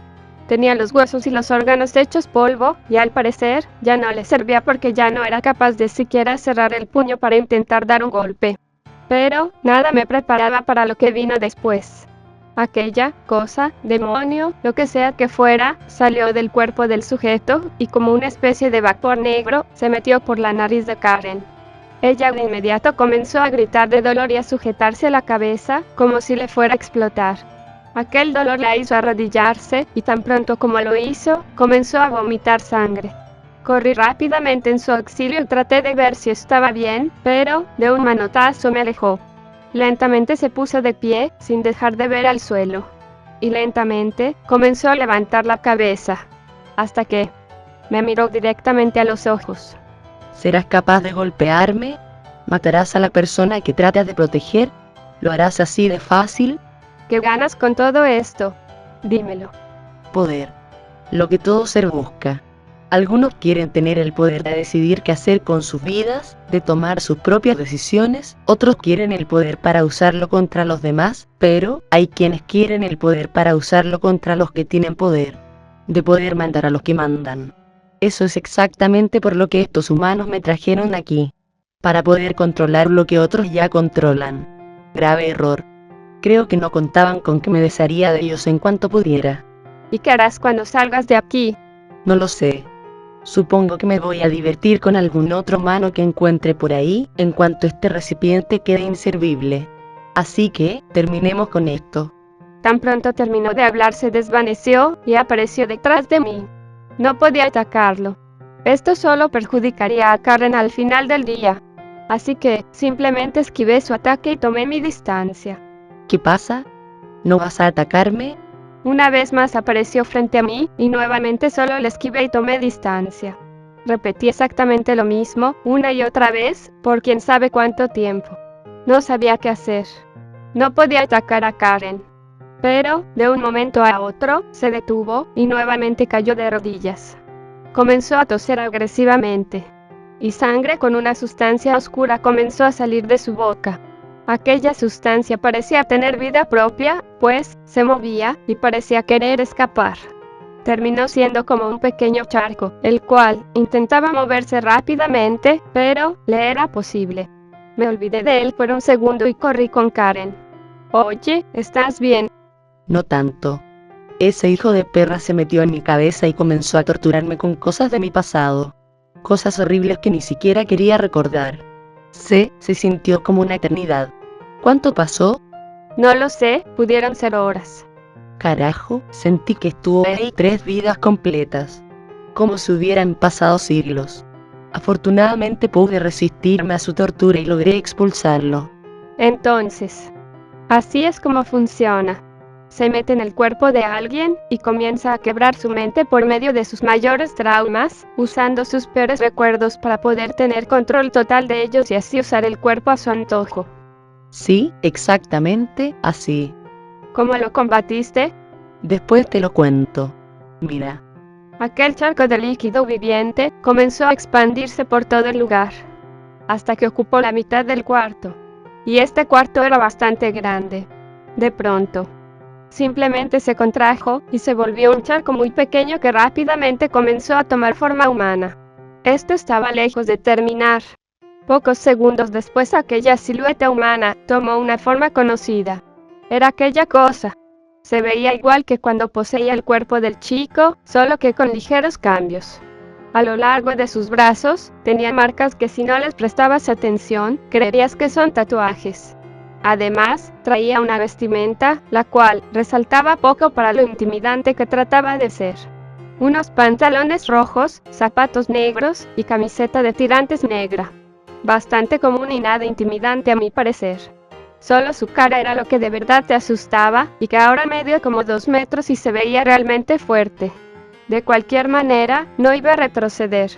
Tenía los huesos y los órganos hechos polvo, y al parecer, ya no le servía porque ya no era capaz de siquiera cerrar el puño para intentar dar un golpe. Pero, nada me preparaba para lo que vino después. Aquella cosa, demonio, lo que sea que fuera, salió del cuerpo del sujeto, y como una especie de vapor negro, se metió por la nariz de Karen. Ella de inmediato comenzó a gritar de dolor y a sujetarse la cabeza, como si le fuera a explotar. Aquel dolor la hizo arrodillarse, y tan pronto como lo hizo, comenzó a vomitar sangre. Corrí rápidamente en su auxilio y traté de ver si estaba bien, pero, de un manotazo me alejó. Lentamente se puso de pie, sin dejar de ver al suelo. Y lentamente, comenzó a levantar la cabeza. Hasta que me miró directamente a los ojos. ¿Serás capaz de golpearme? ¿Matarás a la persona que tratas de proteger? ¿Lo harás así de fácil? ¿Qué ganas con todo esto? Dímelo. Poder. Lo que todo ser busca. Algunos quieren tener el poder de decidir qué hacer con sus vidas, de tomar sus propias decisiones, otros quieren el poder para usarlo contra los demás, pero hay quienes quieren el poder para usarlo contra los que tienen poder, de poder mandar a los que mandan. Eso es exactamente por lo que estos humanos me trajeron aquí, para poder controlar lo que otros ya controlan. Grave error. Creo que no contaban con que me desharía de ellos en cuanto pudiera. ¿Y qué harás cuando salgas de aquí? No lo sé. Supongo que me voy a divertir con algún otro humano que encuentre por ahí, en cuanto este recipiente quede inservible. Así que, terminemos con esto. Tan pronto terminó de hablar se desvaneció y apareció detrás de mí. No podía atacarlo. Esto solo perjudicaría a Karen al final del día. Así que, simplemente esquivé su ataque y tomé mi distancia. ¿Qué pasa? ¿No vas a atacarme? Una vez más apareció frente a mí, y nuevamente solo le esquivé y tomé distancia. Repetí exactamente lo mismo, una y otra vez, por quién sabe cuánto tiempo. No sabía qué hacer. No podía atacar a Karen. Pero, de un momento a otro, se detuvo, y nuevamente cayó de rodillas. Comenzó a toser agresivamente. Y sangre con una sustancia oscura comenzó a salir de su boca. Aquella sustancia parecía tener vida propia, pues, se movía, y parecía querer escapar. Terminó siendo como un pequeño charco, el cual intentaba moverse rápidamente, pero le era posible. Me olvidé de él por un segundo y corrí con Karen. Oye, ¿estás bien? No tanto. Ese hijo de perra se metió en mi cabeza y comenzó a torturarme con cosas de mi pasado. Cosas horribles que ni siquiera quería recordar. Se sintió como una eternidad. ¿Cuánto pasó? No lo sé, pudieron ser horas. Carajo, sentí que estuvo ahí 3 vidas completas. Como si hubieran pasado siglos. Afortunadamente pude resistirme a su tortura y logré expulsarlo. Entonces, así es como funciona. Se mete en el cuerpo de alguien y comienza a quebrar su mente por medio de sus mayores traumas, usando sus peores recuerdos para poder tener control total de ellos y así usar el cuerpo a su antojo. Sí, exactamente así. ¿Cómo lo combatiste? Después te lo cuento. Mira. Aquel charco de líquido viviente comenzó a expandirse por todo el lugar, hasta que ocupó la mitad del cuarto. Y este cuarto era bastante grande. De pronto, simplemente se contrajo y se volvió un charco muy pequeño que rápidamente comenzó a tomar forma humana. Esto estaba lejos de terminar. Pocos segundos después aquella silueta humana tomó una forma conocida. Era aquella cosa. Se veía igual que cuando poseía el cuerpo del chico, solo que con ligeros cambios. A lo largo de sus brazos, tenía marcas que si no les prestabas atención, creerías que son tatuajes. Además, traía una vestimenta, la cual resaltaba poco para lo intimidante que trataba de ser. Unos pantalones rojos, zapatos negros y camiseta de tirantes negra. Bastante común y nada intimidante a mi parecer. Solo su cara era lo que de verdad te asustaba, y que ahora medio como 2 metros y se veía realmente fuerte. De cualquier manera, no iba a retroceder.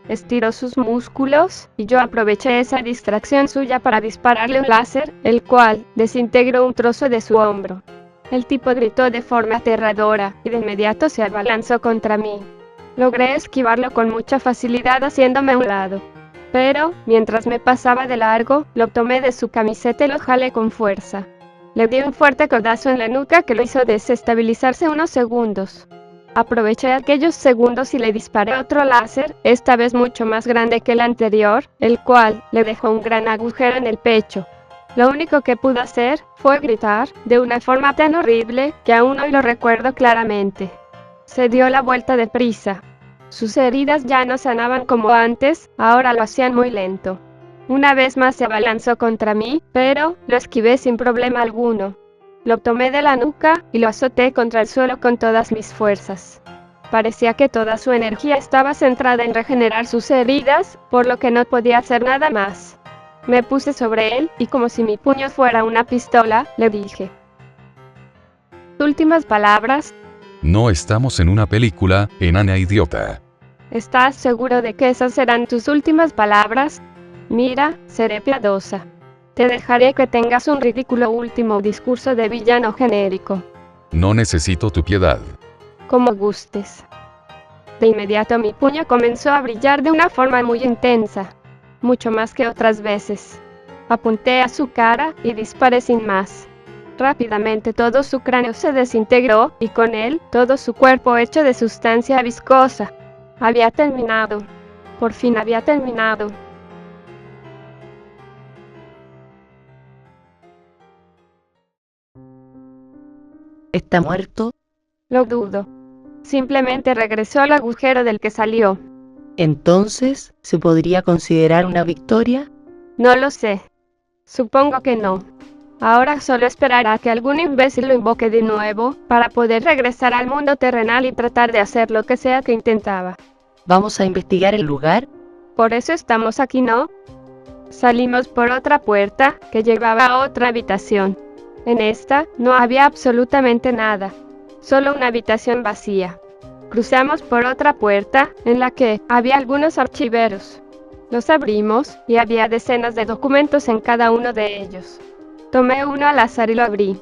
Estiró sus músculos, y yo aproveché esa distracción suya para dispararle un láser, el cual desintegró un trozo de su hombro. El tipo gritó de forma aterradora, y de inmediato se abalanzó contra mí. Logré esquivarlo con mucha facilidad haciéndome a un lado. Pero, mientras me pasaba de largo, lo tomé de su camiseta y lo jalé con fuerza. Le di un fuerte codazo en la nuca que lo hizo desestabilizarse unos segundos. Aproveché aquellos segundos y le disparé otro láser, esta vez mucho más grande que el anterior, el cual le dejó un gran agujero en el pecho. Lo único que pude hacer fue gritar, de una forma tan horrible que aún hoy lo recuerdo claramente. Se dio la vuelta deprisa. Sus heridas ya no sanaban como antes, ahora lo hacían muy lento. Una vez más se abalanzó contra mí, pero lo esquivé sin problema alguno. Lo tomé de la nuca y lo azoté contra el suelo con todas mis fuerzas. Parecía que toda su energía estaba centrada en regenerar sus heridas, por lo que no podía hacer nada más. Me puse sobre él, y como si mi puño fuera una pistola, le dije. Últimas palabras. No estamos en una película, enana idiota. ¿Estás seguro de que esas serán tus últimas palabras? Mira, seré piadosa. Te dejaré que tengas un ridículo último discurso de villano genérico. No necesito tu piedad. Como gustes. De inmediato mi puño comenzó a brillar de una forma muy intensa, mucho más que otras veces. Apunté a su cara y disparé sin más. Rápidamente todo su cráneo se desintegró, y con él, todo su cuerpo hecho de sustancia viscosa. Había terminado. Por fin había terminado. ¿Está muerto? Lo dudo. Simplemente regresó al agujero del que salió. Entonces, ¿se podría considerar una victoria? No lo sé. Supongo que no. Ahora solo esperará que algún imbécil lo invoque de nuevo, para poder regresar al mundo terrenal y tratar de hacer lo que sea que intentaba. ¿Vamos a investigar el lugar? Por eso estamos aquí, ¿no? Salimos por otra puerta, que llevaba a otra habitación. En esta, no había absolutamente nada. Solo una habitación vacía. Cruzamos por otra puerta, en la que había algunos archiveros. Los abrimos, y había decenas de documentos en cada uno de ellos. Tomé uno al azar y lo abrí.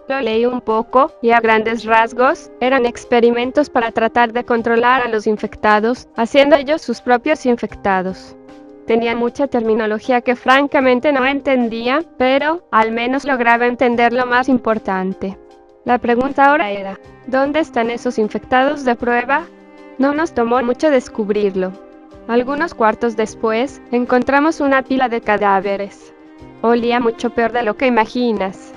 Lo leí un poco, y a grandes rasgos, eran experimentos para tratar de controlar a los infectados, haciendo ellos sus propios infectados. Tenían mucha terminología que francamente no entendía, pero al menos lograba entender lo más importante. La pregunta ahora era, ¿dónde están esos infectados de prueba? No nos tomó mucho descubrirlo. Algunos cuartos después, encontramos una pila de cadáveres. Olía mucho peor de lo que imaginas.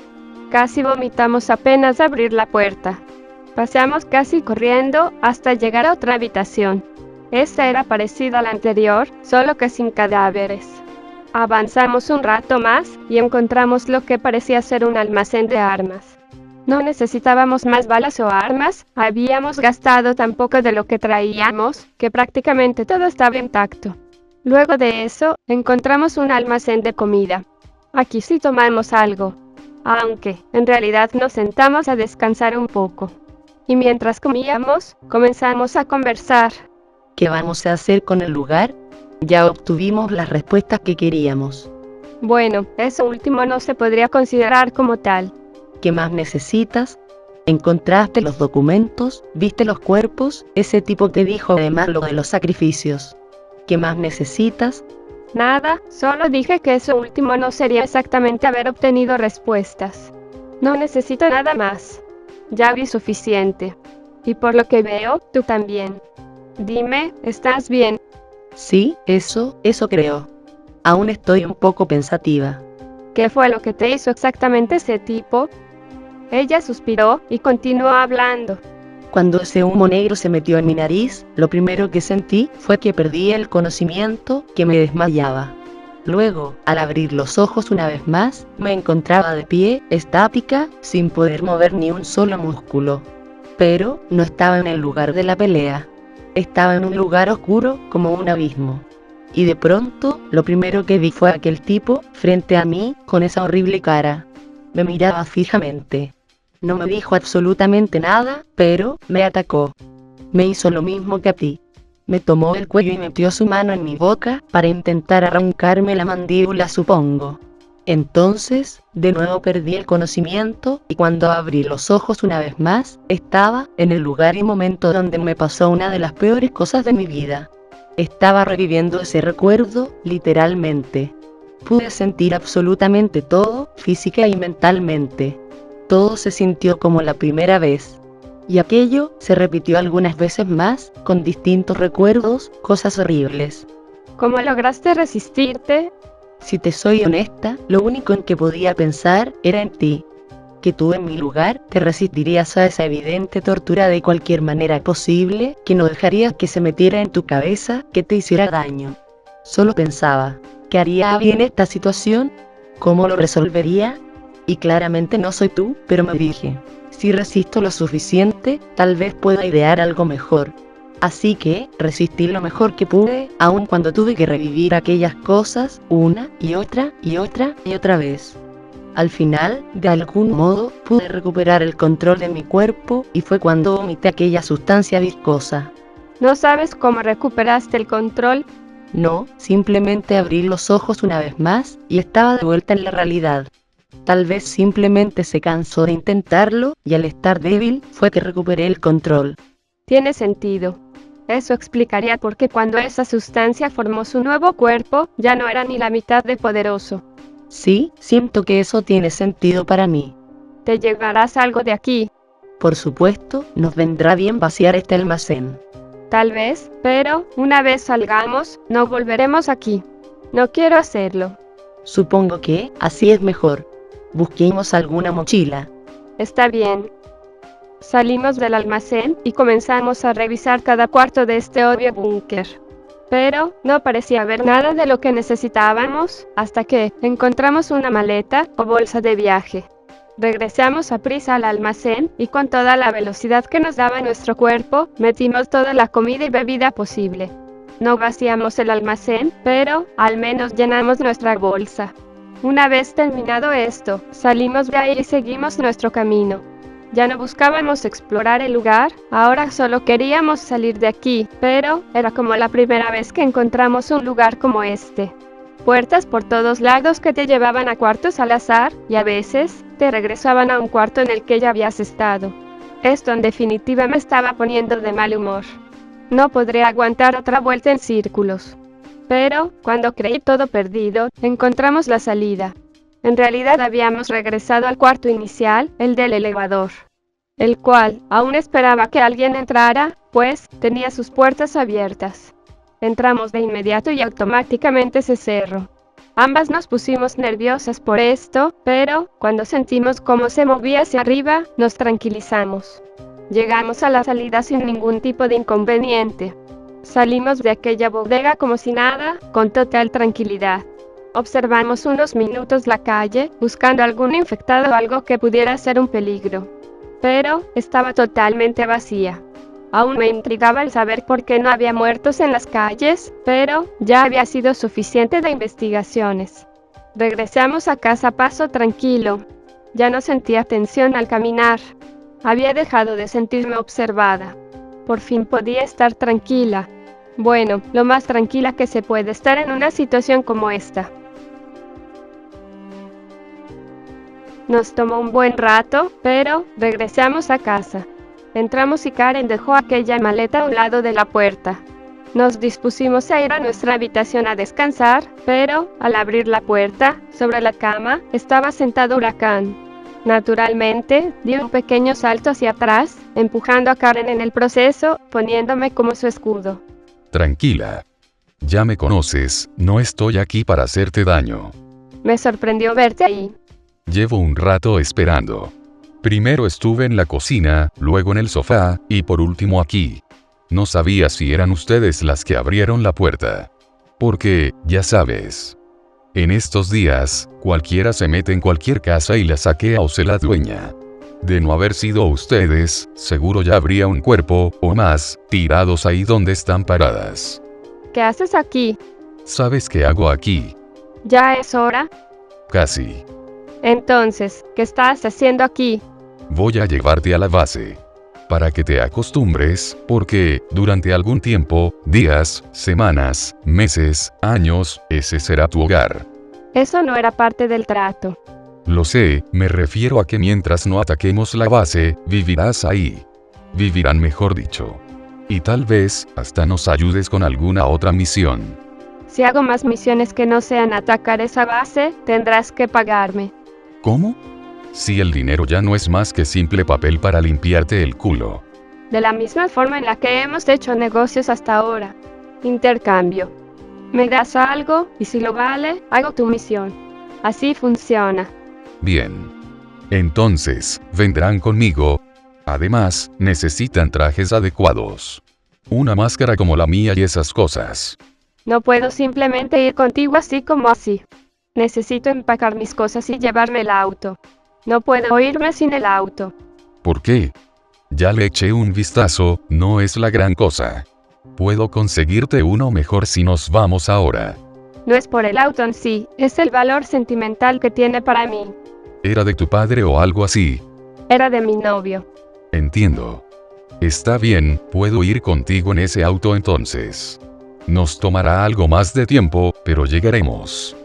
Casi vomitamos apenas abrir la puerta. Pasamos casi corriendo hasta llegar a otra habitación. Esta era parecida a la anterior, solo que sin cadáveres. Avanzamos un rato más y encontramos lo que parecía ser un almacén de armas. No necesitábamos más balas o armas, habíamos gastado tan poco de lo que traíamos, que prácticamente todo estaba intacto. Luego de eso, encontramos un almacén de comida. Aquí sí tomamos algo, aunque, en realidad nos sentamos a descansar un poco. Y mientras comíamos, comenzamos a conversar. ¿Qué vamos a hacer con el lugar? Ya obtuvimos las respuestas que queríamos. Bueno, eso último no se podría considerar como tal. ¿Qué más necesitas? ¿Encontraste los documentos? ¿Viste los cuerpos? Ese tipo te dijo además lo de los sacrificios. ¿Qué más necesitas? Nada, solo dije que eso último no sería exactamente haber obtenido respuestas. No necesito nada más. Ya vi suficiente. Y por lo que veo, tú también. Dime, ¿estás bien? Sí, eso creo. Aún estoy un poco pensativa. ¿Qué fue lo que te hizo exactamente ese tipo? Ella suspiró y continuó hablando. Cuando ese humo negro se metió en mi nariz, lo primero que sentí fue que perdí el conocimiento, que me desmayaba. Luego, al abrir los ojos una vez más, me encontraba de pie, estática, sin poder mover ni un solo músculo. Pero no estaba en el lugar de la pelea. Estaba en un lugar oscuro, como un abismo. Y de pronto, lo primero que vi fue aquel tipo, frente a mí, con esa horrible cara. Me miraba fijamente. No me dijo absolutamente nada, pero me atacó. Me hizo lo mismo que a ti. Me tomó el cuello y metió su mano en mi boca para intentar arrancarme la mandíbula, supongo. Entonces, de nuevo perdí el conocimiento y cuando abrí los ojos una vez más, estaba en el lugar y momento donde me pasó una de las peores cosas de mi vida. Estaba reviviendo ese recuerdo, literalmente. Pude sentir absolutamente todo, física y mentalmente. Todo se sintió como la primera vez. Y aquello se repitió algunas veces más, con distintos recuerdos, cosas horribles. ¿Cómo lograste resistirte? Si te soy honesta, lo único en que podía pensar era en ti. Que tú en mi lugar te resistirías a esa evidente tortura de cualquier manera posible, que no dejarías que se metiera en tu cabeza, que te hiciera daño. Solo pensaba, ¿qué haría Abby en esta situación? ¿Cómo lo resolvería? y claramente no soy tú, pero me dije, si resisto lo suficiente, tal vez pueda idear algo mejor. Así que, resistí lo mejor que pude, aun cuando tuve que revivir aquellas cosas, una y otra y otra y otra vez. Al final, de algún modo, pude recuperar el control de mi cuerpo, y fue cuando vomité aquella sustancia viscosa. ¿No sabes cómo recuperaste el control? No, simplemente abrí los ojos una vez más, y estaba de vuelta en la realidad. Tal vez simplemente se cansó de intentarlo, y al estar débil, fue que recuperé el control. Tiene sentido. Eso explicaría por qué cuando esa sustancia formó su nuevo cuerpo, ya no era ni la mitad de poderoso. Sí, siento que eso tiene sentido para mí. ¿Te llevarás algo de aquí? Por supuesto, nos vendrá bien vaciar este almacén. Tal vez, pero, una vez salgamos, no volveremos aquí. No quiero hacerlo. Supongo que, así es mejor. Busquemos alguna mochila. Está bien. Salimos del almacén y comenzamos a revisar cada cuarto de este obvio búnker. Pero no parecía haber nada de lo que necesitábamos, hasta que encontramos una maleta o bolsa de viaje. Regresamos a prisa al almacén y con toda la velocidad que nos daba nuestro cuerpo, metimos toda la comida y bebida posible. No vaciamos el almacén, pero al menos llenamos nuestra bolsa. Una vez terminado esto, salimos de ahí y seguimos nuestro camino. Ya no buscábamos explorar el lugar, ahora solo queríamos salir de aquí, pero era como la primera vez que encontramos un lugar como este. Puertas por todos lados que te llevaban a cuartos al azar, y a veces, te regresaban a un cuarto en el que ya habías estado. Esto en definitiva me estaba poniendo de mal humor. No podría aguantar otra vuelta en círculos. Pero, cuando creí todo perdido, encontramos la salida. En realidad habíamos regresado al cuarto inicial, el del elevador, el cual aún esperaba que alguien entrara, pues tenía sus puertas abiertas. Entramos de inmediato y automáticamente se cerró. Ambas nos pusimos nerviosas por esto, pero cuando sentimos cómo se movía hacia arriba, nos tranquilizamos. Llegamos a la salida sin ningún tipo de inconveniente. Salimos de aquella bodega como si nada, con total tranquilidad. Observamos unos minutos la calle, buscando algún infectado o algo que pudiera ser un peligro. Pero estaba totalmente vacía. Aún me intrigaba el saber por qué no había muertos en las calles, pero ya había sido suficiente de investigaciones. Regresamos a casa a paso tranquilo. Ya no sentía tensión al caminar. Había dejado de sentirme observada. Por fin podía estar tranquila. Bueno, lo más tranquila que se puede estar en una situación como esta. Nos tomó un buen rato, pero regresamos a casa. Entramos y Karen dejó aquella maleta a un lado de la puerta. Nos dispusimos a ir a nuestra habitación a descansar, pero al abrir la puerta, sobre la cama, estaba sentado Huracán. Naturalmente, di un pequeño salto hacia atrás, empujando a Karen en el proceso, poniéndome como su escudo. Tranquila. Ya me conoces, no estoy aquí para hacerte daño. Me sorprendió verte ahí. Llevo un rato esperando. Primero estuve en la cocina, luego en el sofá, y por último aquí. No sabía si eran ustedes las que abrieron la puerta. Porque, ya sabes. En estos días, cualquiera se mete en cualquier casa y la saquea o se la dueña. De no haber sido ustedes, seguro ya habría un cuerpo, o más, tirados ahí donde están paradas. ¿Qué haces aquí? ¿Sabes qué hago aquí? ¿Ya es hora? Casi. Entonces, ¿qué estás haciendo aquí? Voy a llevarte a la base. Para que te acostumbres, porque, durante algún tiempo, días, semanas, meses, años, ese será tu hogar. Eso no era parte del trato. Lo sé, me refiero a que mientras no ataquemos la base, vivirás ahí. Vivirán, mejor dicho. Y tal vez, hasta nos ayudes con alguna otra misión. Si hago más misiones que no sean atacar esa base, tendrás que pagarme. ¿Cómo? Si el dinero ya no es más que simple papel para limpiarte el culo. De la misma forma en la que hemos hecho negocios hasta ahora. Intercambio. Me das algo, y si lo vale, hago tu misión. Así funciona. Bien. Entonces, vendrán conmigo. Además, necesitan trajes adecuados. Una máscara como la mía y esas cosas. No puedo simplemente ir contigo así como así. Necesito empacar mis cosas y llevarme el auto. No puedo irme sin el auto. ¿Por qué? Ya le eché un vistazo, no es la gran cosa. Puedo conseguirte uno mejor si nos vamos ahora. No es por el auto en sí, es el valor sentimental que tiene para mí. ¿Era de tu padre o algo así? Era de mi novio. Entiendo. Está bien, puedo ir contigo en ese auto entonces. Nos tomará algo más de tiempo, pero llegaremos.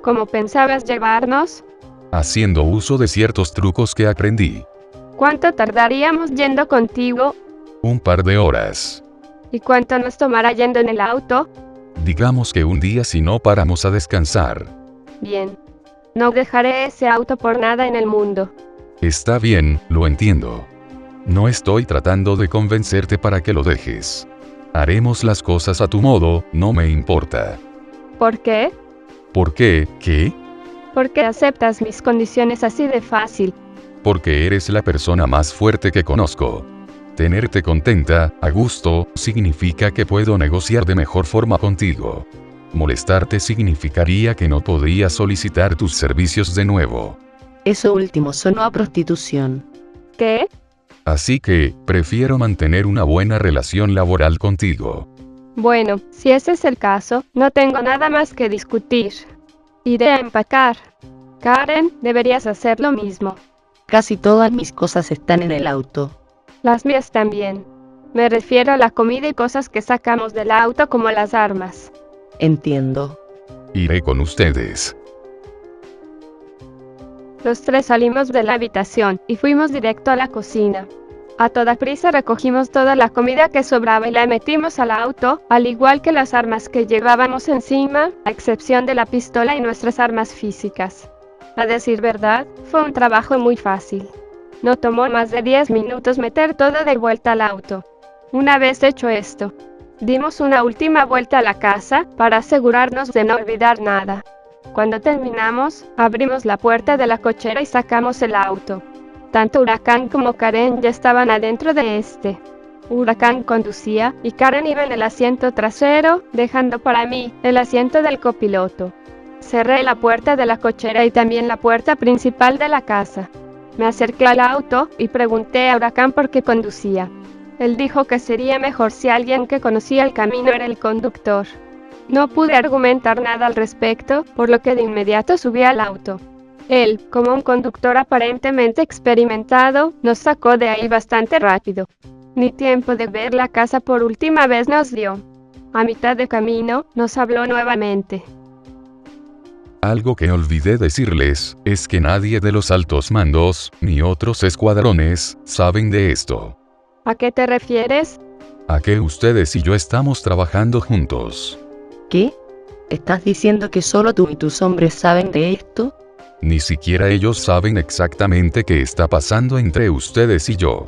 ¿Cómo pensabas llevarnos? Haciendo uso de ciertos trucos que aprendí. ¿Cuánto tardaríamos yendo contigo? Un par de horas. ¿Y cuánto nos tomará yendo en el auto? Digamos que un día si no paramos a descansar. Bien. No dejaré ese auto por nada en el mundo. Está bien, lo entiendo. No estoy tratando de convencerte para que lo dejes. Haremos las cosas a tu modo, no me importa. ¿Por qué? ¿Por qué? ¿Qué? ¿Por qué aceptas mis condiciones así de fácil? Porque eres la persona más fuerte que conozco. Tenerte contenta, a gusto, significa que puedo negociar de mejor forma contigo. Molestarte significaría que no podría solicitar tus servicios de nuevo. Eso último sonó a prostitución. ¿Qué? Así que, prefiero mantener una buena relación laboral contigo. Bueno, si ese es el caso, no tengo nada más que discutir. Iré a empacar. Karen, deberías hacer lo mismo. Casi todas mis cosas están en el auto. Las mías también. Me refiero a la comida y cosas que sacamos del auto como las armas. Entiendo. Iré con ustedes. Los tres salimos de la habitación y fuimos directo a la cocina. A toda prisa recogimos toda la comida que sobraba y la metimos al auto, al igual que las armas que llevábamos encima, a excepción de la pistola y nuestras armas físicas. A decir verdad, fue un trabajo muy fácil. No tomó más de 10 minutos meter todo de vuelta al auto. Una vez hecho esto, dimos una última vuelta a la casa para asegurarnos de no olvidar nada. Cuando terminamos, abrimos la puerta de la cochera y sacamos el auto. Tanto Huracán como Karen ya estaban adentro de este. Huracán conducía y Karen iba en el asiento trasero, dejando para mí el asiento del copiloto. Cerré la puerta de la cochera y también la puerta principal de la casa. Me acerqué al auto y pregunté a Huracán por qué conducía. Él dijo que sería mejor si alguien que conocía el camino era el conductor. No pude argumentar nada al respecto, por lo que de inmediato subí al auto. Él, como un conductor aparentemente experimentado, nos sacó de ahí bastante rápido. Ni tiempo de ver la casa por última vez nos dio. A mitad de camino, nos habló nuevamente. Algo que olvidé decirles, es que nadie de los altos mandos, ni otros escuadrones, saben de esto. ¿A qué te refieres? A que ustedes y yo estamos trabajando juntos. ¿Qué? ¿Estás diciendo que solo tú y tus hombres saben de esto? Ni siquiera ellos saben exactamente qué está pasando entre ustedes y yo.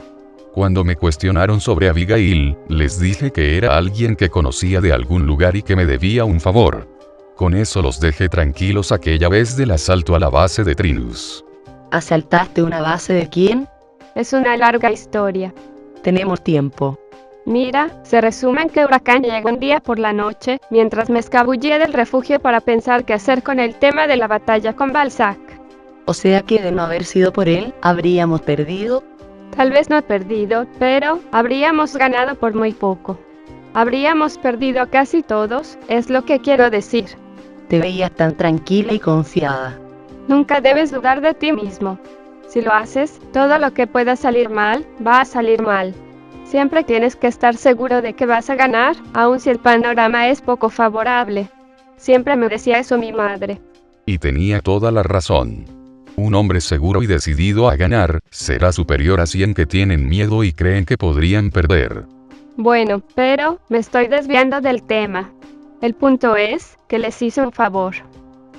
Cuando me cuestionaron sobre Abigail, les dije que era alguien que conocía de algún lugar y que me debía un favor. Con eso los dejé tranquilos aquella vez del asalto a la base de Trinus. ¿Asaltaste una base de quién? Es una larga historia. Tenemos tiempo. Mira, se resume en que Huracán llegó un día por la noche, mientras me escabullía del refugio para pensar qué hacer con el tema de la batalla con Balzac. O sea que de no haber sido por él, habríamos perdido. Tal vez no perdido, pero habríamos ganado por muy poco. Habríamos perdido casi todos, es lo que quiero decir. Te veías tan tranquila y confiada. Nunca debes dudar de ti mismo. Si lo haces, todo lo que pueda salir mal, va a salir mal. Siempre tienes que estar seguro de que vas a ganar, aun si el panorama es poco favorable. Siempre me decía eso mi madre. Y tenía toda la razón. Un hombre seguro y decidido a ganar, será superior a 100 que tienen miedo y creen que podrían perder. Bueno, pero me estoy desviando del tema. El punto es que les hice un favor.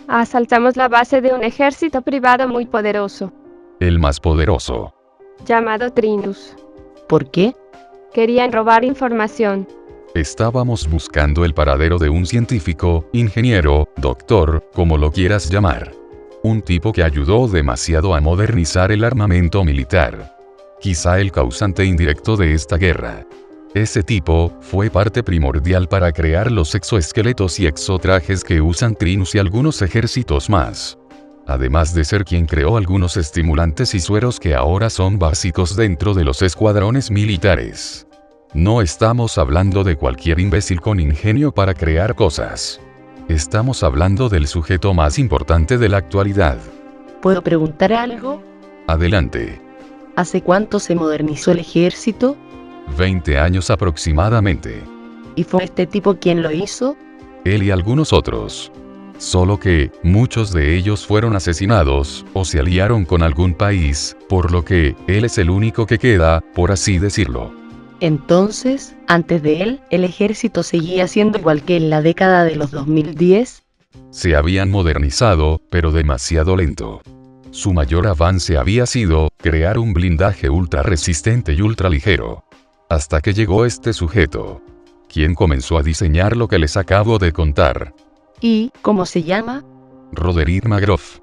Asaltamos la base de un ejército privado muy poderoso, El más poderoso. llamado Trinus. ¿Por qué? Querían robar información. Estábamos buscando el paradero de un científico, ingeniero, doctor, como lo quieras llamar. Un tipo que ayudó demasiado a modernizar el armamento militar. Quizá el causante indirecto de esta guerra. Ese tipo fue parte primordial para crear los exoesqueletos y exotrajes que usan Trinus y algunos ejércitos más. además de ser quien creó algunos estimulantes y sueros que ahora son básicos dentro de los escuadrones militares. No estamos hablando de cualquier imbécil con ingenio para crear cosas. Estamos hablando del sujeto más importante de la actualidad. ¿Puedo preguntar algo? Adelante. ¿Hace cuánto se modernizó el ejército? 20 años aproximadamente. ¿Y fue este tipo quien lo hizo? Él y algunos otros. Solo que, muchos de ellos fueron asesinados, o se aliaron con algún país, por lo que, él es el único que queda, por así decirlo. Entonces, antes de él, el ejército seguía siendo igual que en la década de los 2010. Se habían modernizado, pero demasiado lento. Su mayor avance había sido, crear un blindaje ultra resistente y ultra ligero. Hasta que llegó este sujeto, quien comenzó a diseñar lo que les acabo de contar. ¿Y cómo se llama? Roderick Magroff.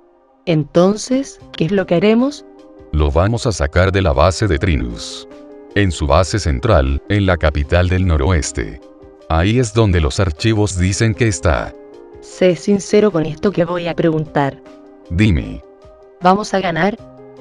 Entonces, ¿qué es lo que haremos? Lo vamos a sacar de la base de Trinus. En su base central, en la capital del noroeste. Ahí es donde los archivos dicen que está. Sé sincero con esto que voy a preguntar. Dime. ¿Vamos a ganar?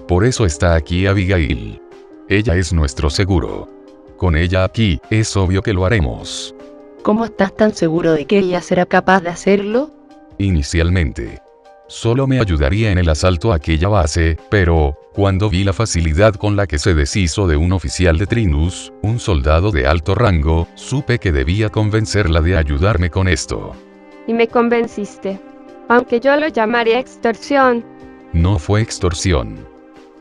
Por eso está aquí Abigail. Ella es nuestro seguro. Con ella aquí, es obvio que lo haremos. ¿Cómo estás tan seguro de que ella será capaz de hacerlo? Inicialmente. Solo me ayudaría en el asalto a aquella base, pero, cuando vi la facilidad con la que se deshizo de un oficial de Trinus, un soldado de alto rango, supe que debía convencerla de ayudarme con esto. Y me convenciste. Aunque yo lo llamaría extorsión. No fue extorsión.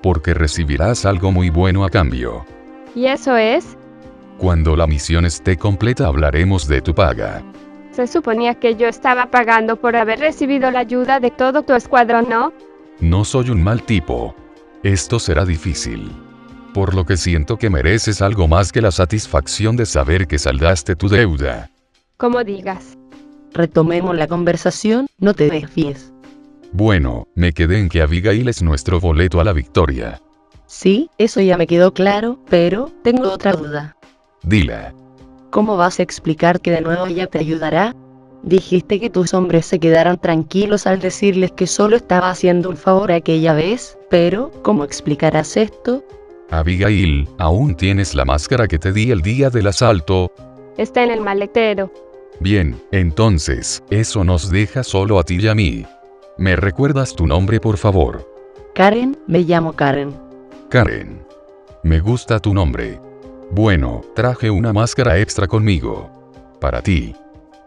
Porque recibirás algo muy bueno a cambio. ¿Y eso es? Cuando la misión esté completa hablaremos de tu paga. Se suponía que yo estaba pagando por haber recibido la ayuda de todo tu escuadrón, ¿no? No soy un mal tipo. Esto será difícil. Por lo que siento que mereces algo más que la satisfacción de saber que saldaste tu deuda. Como digas. Retomemos la conversación, no te desvíes. Bueno, me quedé en que Abigail es nuestro boleto a la victoria. Sí, eso ya me quedó claro, pero tengo otra duda. Dila. ¿Cómo vas a explicar que de nuevo ella te ayudará? Dijiste que tus hombres se quedaran tranquilos al decirles que solo estaba haciendo un favor aquella vez, pero ¿cómo explicarás esto? Abigail, ¿aún tienes la máscara que te di el día del asalto? Está en el maletero. Bien, entonces, eso nos deja solo a ti y a mí. ¿Me recuerdas tu nombre, por favor? Karen, me llamo Karen. Karen. Me gusta tu nombre. Bueno, traje una máscara extra conmigo. Para ti.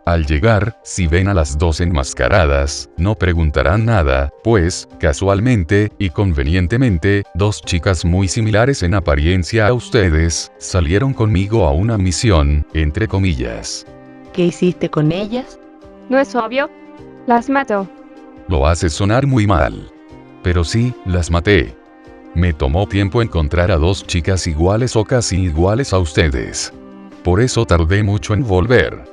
Al llegar, si ven a las dos enmascaradas, no preguntarán nada, pues, casualmente, y convenientemente, dos chicas muy similares en apariencia a ustedes, salieron conmigo a una misión, entre comillas. ¿Qué hiciste con ellas? ¿No es obvio? Las mató. Lo hace sonar muy mal. Pero sí, las maté. Me tomó tiempo encontrar a dos chicas iguales o casi iguales a ustedes. Por eso tardé mucho en volver.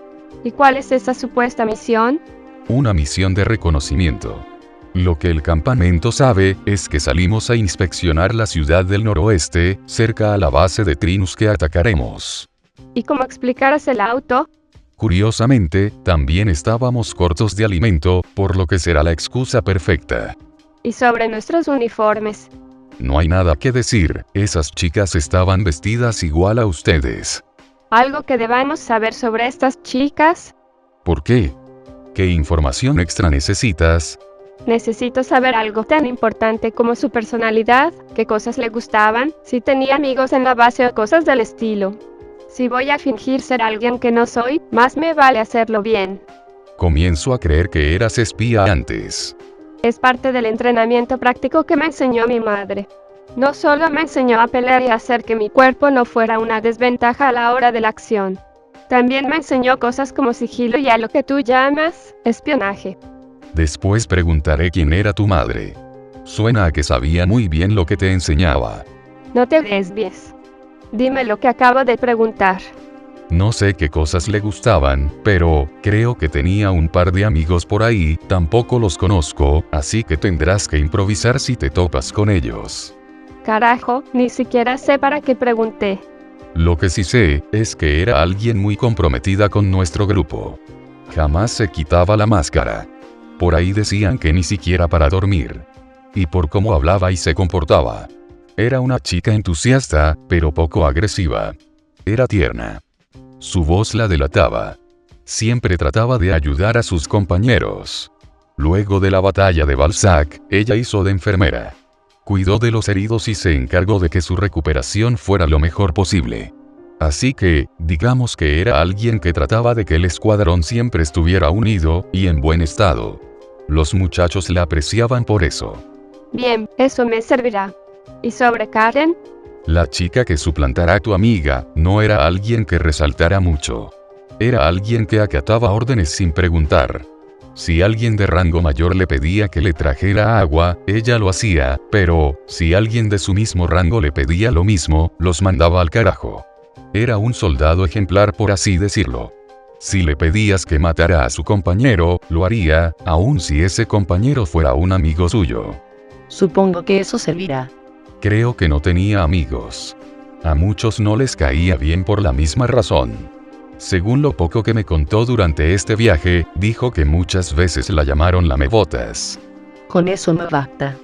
¿Y cuál es esa supuesta misión? Una misión de reconocimiento. Lo que el campamento sabe es que salimos a inspeccionar la ciudad del noroeste, cerca a la base de Trinus que atacaremos. ¿Y cómo explicarás el auto? Curiosamente, también estábamos cortos de alimento, por lo que será la excusa perfecta. ¿Y sobre nuestros uniformes? No hay nada que decir, esas chicas estaban vestidas igual a ustedes. ¿Algo que debamos saber sobre estas chicas? ¿Por qué? ¿Qué información extra necesitas? Necesito saber algo tan importante como su personalidad, qué cosas le gustaban, si tenía amigos en la base o cosas del estilo. Si voy a fingir ser alguien que no soy, más me vale hacerlo bien. Comienzo a creer que eras espía antes. Es parte del entrenamiento práctico que me enseñó mi madre. No solo me enseñó a pelear y a hacer que mi cuerpo no fuera una desventaja a la hora de la acción. También me enseñó cosas como sigilo y a lo que tú llamas espionaje. Después preguntaré quién era tu madre. Suena a que sabía muy bien lo que te enseñaba. No te desvíes. Dime lo que acabo de preguntar. No sé qué cosas le gustaban, pero creo que tenía un par de amigos por ahí, tampoco los conozco, así que tendrás que improvisar si te topas con ellos. Carajo, ni siquiera sé para qué pregunté. Lo que sí sé, es que era alguien muy comprometida con nuestro grupo. Jamás se quitaba la máscara. Por ahí decían que ni siquiera para dormir. y por cómo hablaba y se comportaba. Era una chica entusiasta, pero poco agresiva. Era tierna. Su voz la delataba. Siempre trataba de ayudar a sus compañeros. Luego de la batalla de Balzac, ella hizo de enfermera. Cuidó de los heridos y se encargó de que su recuperación fuera lo mejor posible. Así que, digamos que era alguien que trataba de que el escuadrón siempre estuviera unido y en buen estado. Los muchachos la apreciaban por eso. Bien, eso me servirá. ¿Y sobre Karen? La chica que suplantará a tu amiga no era alguien que resaltara mucho. Era alguien que acataba órdenes sin preguntar. Si alguien de rango mayor le pedía que le trajera agua, ella lo hacía, pero, si alguien de su mismo rango le pedía lo mismo, los mandaba al carajo. Era un soldado ejemplar, por así decirlo. Si le pedías que matara a su compañero, lo haría, aun si ese compañero fuera un amigo suyo. Supongo que eso servirá. Creo que no tenía amigos. A muchos no les caía bien por la misma razón. Según lo poco que me contó durante este viaje, dijo que muchas veces la llamaron lamebotas. Con eso me basta.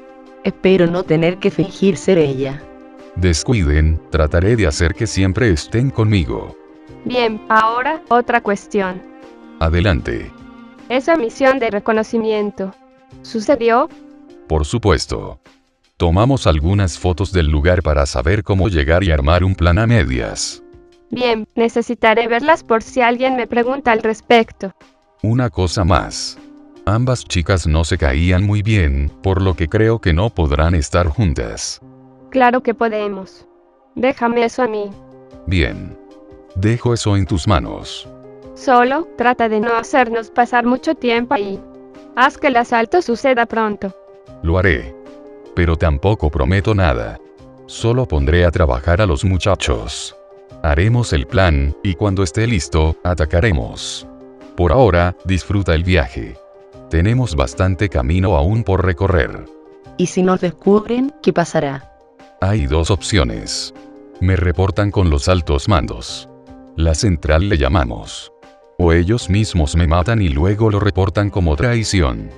Espero no tener que fingir ser ella. Descuiden, trataré de hacer que siempre estén conmigo. Bien, ahora, otra cuestión. Adelante. Esa misión de reconocimiento. ¿Sucedió? Por supuesto. Tomamos algunas fotos del lugar para saber cómo llegar y armar un plan a medias. Bien, necesitaré verlas por si alguien me pregunta al respecto. Una cosa más. Ambas chicas no se caían muy bien, por lo que creo que no podrán estar juntas. Claro que podemos. Déjame eso a mí. Bien. Dejo eso en tus manos. Solo, trata de no hacernos pasar mucho tiempo ahí. Haz que el asalto suceda pronto. Lo haré. Pero tampoco prometo nada. Solo pondré a trabajar a los muchachos. Haremos el plan, y cuando esté listo, atacaremos. Por ahora, disfruta el viaje. Tenemos bastante camino aún por recorrer. ¿Y si nos descubren, qué pasará? Hay dos opciones. Me reportan con los altos mandos. La central le llamamos. O ellos mismos me matan y luego lo reportan como traición.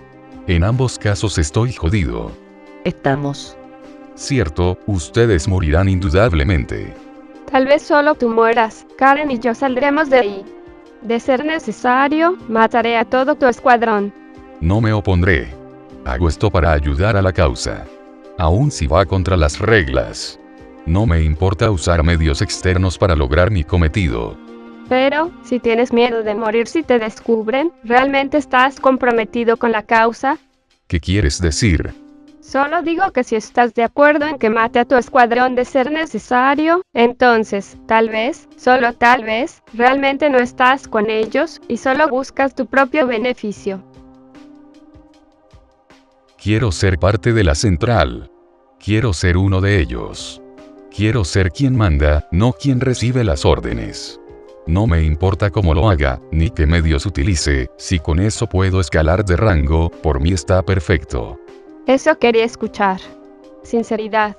En ambos casos estoy jodido. Estamos. Cierto, ustedes morirán indudablemente. Tal vez solo tú mueras. Karen y yo saldremos de ahí. De ser necesario, mataré a todo tu escuadrón. No me opondré. Hago esto para ayudar a la causa. Aun si va contra las reglas. No me importa usar medios externos para lograr mi cometido. Pero, si tienes miedo de morir si te descubren, ¿realmente estás comprometido con la causa? ¿Qué quieres decir? Solo digo que si estás de acuerdo en que mate a tu escuadrón de ser necesario, entonces, tal vez, solo tal vez, realmente no estás con ellos y solo buscas tu propio beneficio. Quiero ser parte de la central. Quiero ser uno de ellos. Quiero ser quien manda, no quien recibe las órdenes. No me importa cómo lo haga, ni qué medios utilice, si con eso puedo escalar de rango, por mí está perfecto. Eso quería escuchar. Sinceridad.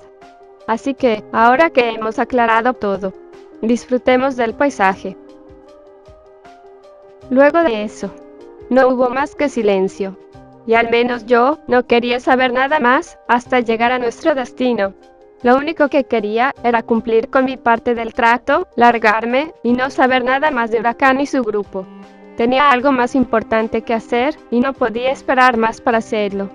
Así que, ahora que hemos aclarado todo, disfrutemos del paisaje. Luego de eso, no hubo más que silencio. Y al menos yo no quería saber nada más hasta llegar a nuestro destino. Lo único que quería era cumplir con mi parte del trato, largarme y no saber nada más de Huracán y su grupo. Tenía algo más importante que hacer y no podía esperar más para hacerlo.